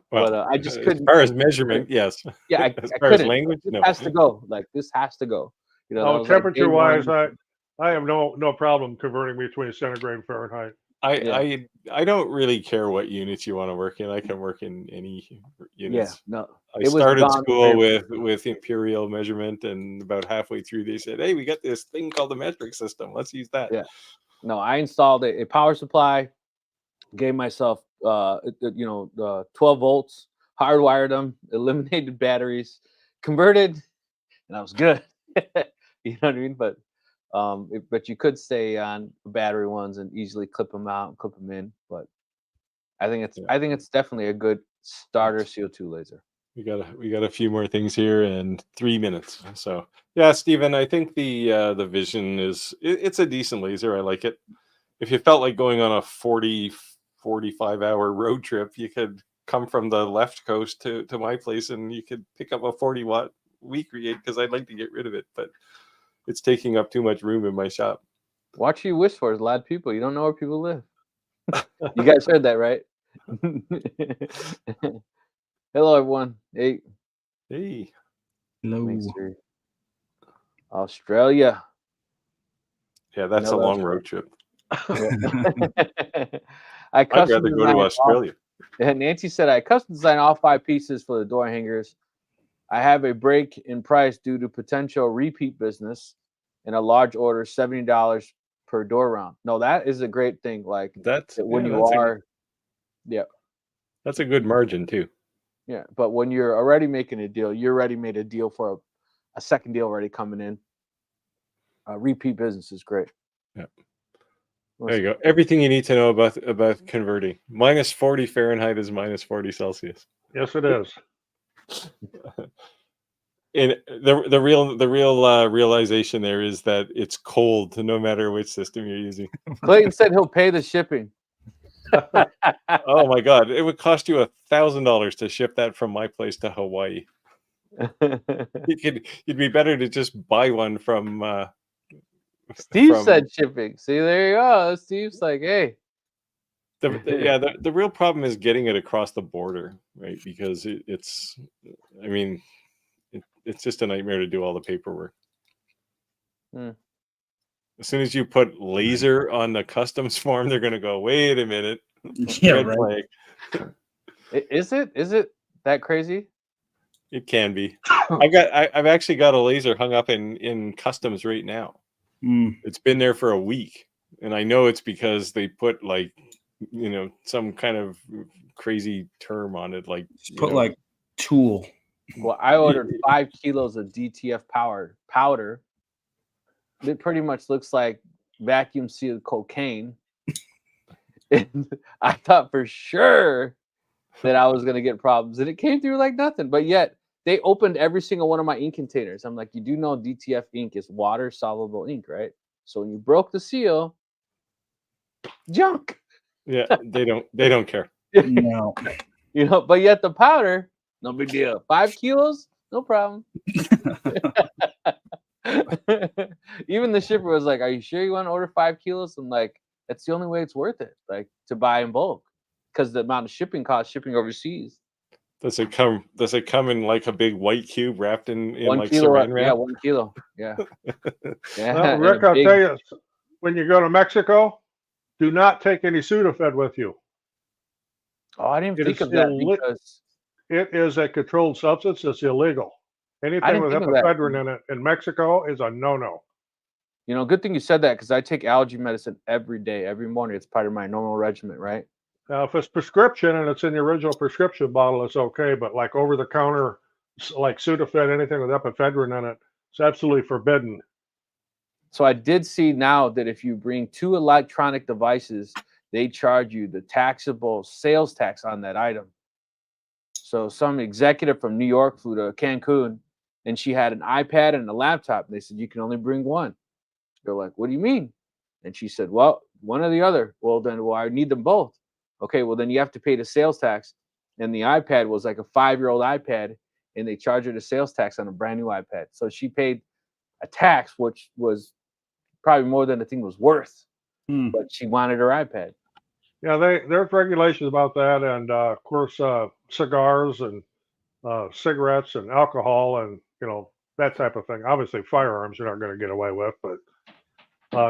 Well, But I just as couldn't. far as measurement, yes. Yeah, As I far as couldn't. language, This no. has to go. Like this has to go. You know, that Oh, was like day temperature wise, one. I have no problem converting between centigrade and Fahrenheit. I don't really care what units you want to work in. I can work in any Yeah, units. no. I It was started gone school very with imperial measurement, and about halfway through, they said, "Hey, we got this thing called the metric system. Let's use that." Yeah. No, I installed a power supply, gave myself 12 volts, hardwired them, eliminated batteries, converted, and I was good. You know what I mean? But but you could stay on battery ones and easily clip them out and clip them in. But I think it's definitely a good starter CO2 laser. We got a few more things here and 3 minutes. So yeah, Stephen, I think the Vision it's a decent laser. I like it. If you felt like going on a 45 hour road trip, you could come from the left coast to my place and you could pick up a 40-watt weak create because I'd like to get rid of it, but it's taking up too much room in my shop. Watch who you wish for. There's a lot of people. You don't know where people live. You guys heard that, right? Hello, everyone. Hey. Hey. Hello. Mystery. Australia. Yeah, that's No, a long that's- road trip. I'd I'd rather go to Australia. Nancy said I custom designed all 5 pieces for the door hangers. I have a break in price due to potential repeat business and a large order, $70 per door round. No, that is a great thing. Like That's when yeah, you that's are, that's a good margin too. yeah. But when you're already making a deal, you already made a deal for a second deal already coming in. Repeat business is great. Yeah. There you go. Everything you need to know about converting. Minus 40 Fahrenheit is minus 40 Celsius. Yes, it is. And the real realization there is that it's cold no matter which system you're using. Clayton said he'll pay the shipping. Oh my God! It would cost you $1,000 to ship that from my place to Hawaii. You'd be better to just buy one from. Steve said shipping. See, there you go. Steve's like, hey. The real problem is getting it across the border, right? Because it's just a nightmare to do all the paperwork. Hmm. As soon as you put laser on the customs form, they're going to go, wait a minute. Yeah, Red right. flag. Is it that crazy? It can be. I've actually got a laser hung up in customs right now. Mm. It's been there for a week, and I know it's because they put like some kind of crazy term on it, like Put like tool. Well, I ordered 5 kilos of DTF powder, it pretty much looks like vacuum sealed cocaine. And I thought for sure that I was gonna get problems, and it came through like nothing. But yet they opened every single one of my ink containers. I'm like, you do know DTF ink is water soluble ink, right? So when you broke the seal, junk. Yeah, they don't care. No. You know, but yet the powder, no big deal. 5 kilos, no problem. Even the shipper was like, "Are you sure you want to order 5 kilos?" I'm like, "That's the only way it's worth it, like to buy in bulk, because the amount of shipping costs shipping overseas." Does it come in like a big white cube wrapped in 1 like kilo, saran yeah, wrap? 1 kilo, yeah, yeah. Well, and Rick, a I'll big- tell you, when you go to Mexico, do not take any Sudafed with you. Oh, I didn't It think is of that illi- because It is a controlled substance. It's illegal. Anything didn't with think of that. ephedrine in it in Mexico is a no-no. you know, good thing you said that, because I take allergy medicine every day, every morning. It's part of my normal regimen, right? Now, if it's prescription and it's in the original prescription bottle, it's okay. But like over-the-counter, like Sudafed, anything with ephedrine in it, it's absolutely forbidden. So I did see now that if you bring 2 electronic devices, they charge you the taxable sales tax on that item. So some executive from New York flew to Cancun, and she had an iPad and a laptop. And they said, you can only bring one. They're like, what do you mean? And she said, well, one or the other. Well, I need them both. Okay, well, then you have to pay the sales tax. And the iPad was like a 5-year-old iPad, and they charged her the sales tax on a brand new iPad. So she paid a tax, which was probably more than the thing was worth. But she wanted her iPad. Yeah, there's regulations about that, and of course, cigars and cigarettes and alcohol and that type of thing. Obviously, firearms you're not going to get away with, but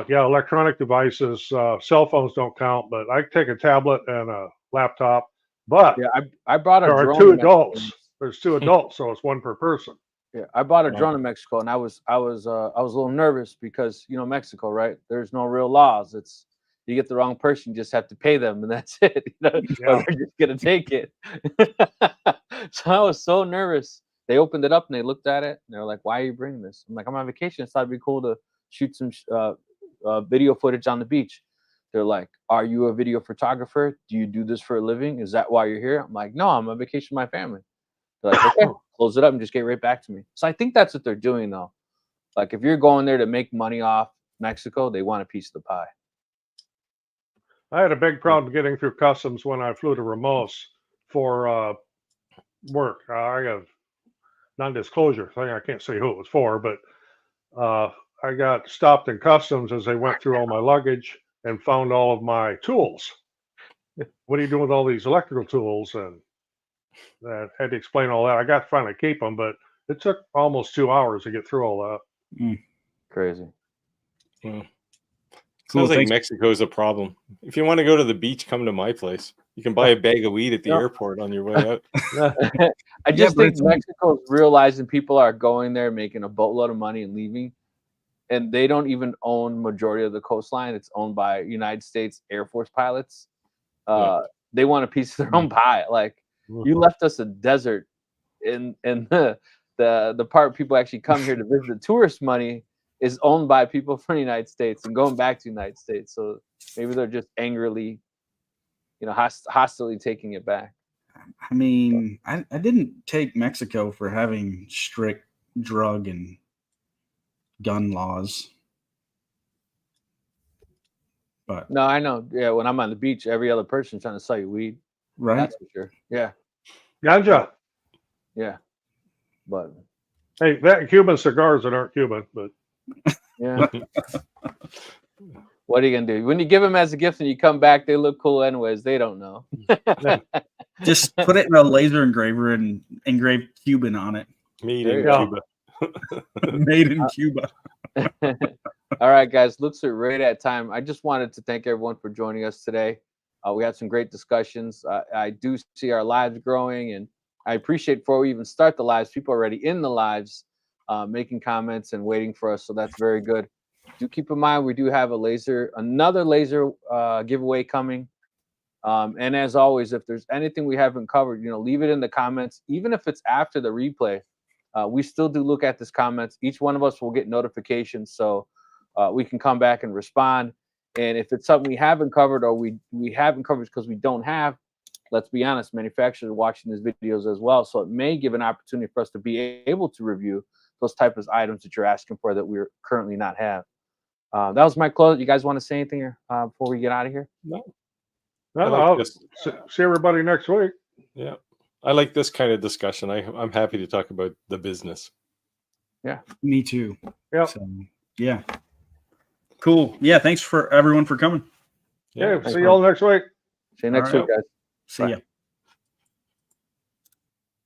yeah, electronic devices, cell phones don't count. But I take a tablet and a laptop. But Yeah, I brought a there are drone. 2 in Mexico. adults. There's 2 adults, so it's 1 per person. Yeah, I bought a Wow. drone in Mexico, and I was a little nervous because Mexico, right? There's no real laws. It's you get the wrong person, you just have to pay them, and that's it. Or Yeah. they're just gonna take it. So I was so nervous. They opened it up and they looked at it, and they're like, "Why are you bringing this?" I'm like, "I'm on vacation. I thought it'd be cool to shoot some video footage on the beach." They're like, "Are you a video photographer? Do you do this for a living? Is that why you're here?" I'm like, "No, I'm on vacation with my family." They're like, "Okay, close it up and just get right back to me." So I think that's what they're doing, though. Like, if you're going there to make money off Mexico, they want a piece of the pie. I had a big problem getting through customs when I flew to Ramos for work. I have non-disclosure thing. I can't say who it was for, but I got stopped in customs as they went through all my luggage and found all of my tools. What are you doing with all these electrical tools? And I had to explain all that. I got to finally keep them, but it took almost 2 hours to get through all that. Crazy. Cool. Sounds like Thanks. Mexico is a problem. If you want to go to the beach, come to my place. You can buy a bag of weed at the airport on your way out. I just but think it's- Mexico's realizing people are going there, making a boatload of money and leaving, and they don't even own majority of the coastline. It's owned by United States Air Force pilots. They want a piece of their own pie. Like, you left us a desert, and the part people actually come here to visit. The tourist money is owned by people from the United States and going back to the United States. So maybe they're just angrily, hostilely taking it back. I mean, I didn't take Mexico for having strict drug and gun laws. But No, I know. Yeah, when I'm on the beach, every other person's trying to sell you weed. right? That's for sure. Yeah, Ganja. yeah. But Hey, that Cuban cigars that aren't Cuban, but yeah. What are you gonna do? When you give them as a gift and you come back, they look cool anyways. They don't know. Just put it in a laser engraver and engrave Cuban on it. Made There in you go. Cuba. Made in Cuba. All right, guys. Looks like right at time. I just wanted to thank everyone for joining us today. We had some great discussions. I do see our lives growing, and I appreciate before we even start the lives, people are already in the lives, making comments and waiting for us. So that's very good. Do keep in mind we do have another laser giveaway coming. And as always, if there's anything we haven't covered, leave it in the comments. Even if it's after the replay, we still do look at this comments. Each one of us will get notifications. So we can come back and respond. And if it's something we haven't covered or we haven't covered because we don't have, let's be honest, manufacturers are watching these videos as well. So it may give an opportunity for us to be able to review those types of items that you're asking for that we're currently not have. That was my close. You guys want to say anything here before we get out of here? No. No, I like this. see everybody next week. Yeah. I like this kind of discussion. I'm happy to talk about the business. Yeah. Me too. Yep. So, yeah. Cool. Yeah. Thanks for everyone for coming. Yeah. See you all next week. See you next All right. week, guys. See Bye. ya.